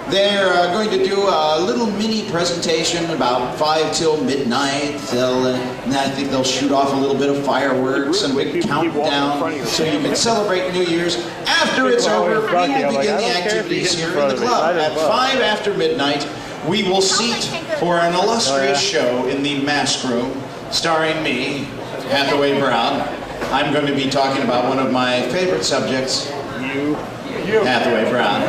S9: they're going to do a little mini presentation about 5 till midnight. And I think they'll shoot off a little bit of fireworks and we count down so you can celebrate New Year's. After it's over, we will begin the activities here in the club. At 5 after midnight, we will seat for an illustrious show in the Mask Room, starring me, Hathaway Brown. I'm going to be talking about one of my favorite subjects, Hathaway Brown.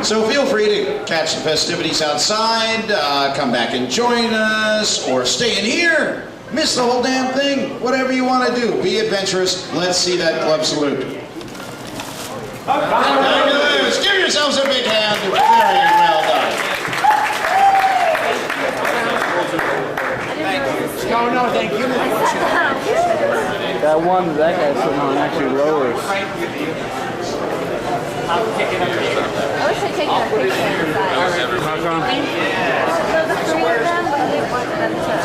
S9: So feel free to catch the festivities outside, come back and join us, or stay in here, miss the whole damn thing, whatever you want to do. Be adventurous. Let's see that club salute. Give yourselves a big hand. Very well done.
S10: No, thank you.
S1: That one that guy's sitting on actually lowers.
S2: I wish I'd taken a picture inside.
S1: How come?
S2: So the 3 of them, but I didn't want them to.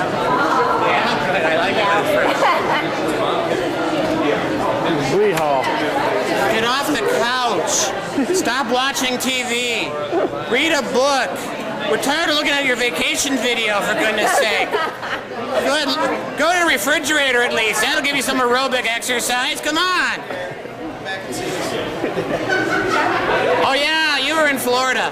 S10: Yeah, good. I like it.
S1: Lee Hall.
S10: Get off the couch. Stop watching TV. Read a book. We're tired of looking at your vacation video, for goodness sake. Go to the refrigerator at least. That'll give you some aerobic exercise. Come on. Oh yeah, you were in Florida.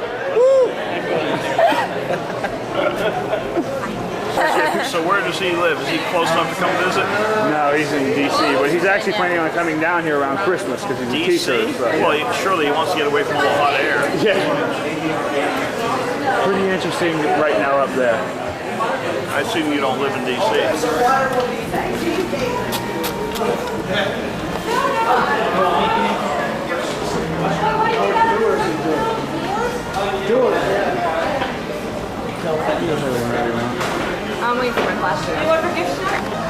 S19: So where does he live? Is he close enough to come visit?
S1: No, he's in D.C., but he's actually planning on coming down here around Christmas because he's a teacher. So.
S19: Well, surely he wants to get away from all the hot air.
S1: Yeah. Pretty interesting right now up there.
S19: I assume you don't live in D.C.
S2: I'm waiting for my flash to go.
S6: You want for gift shop?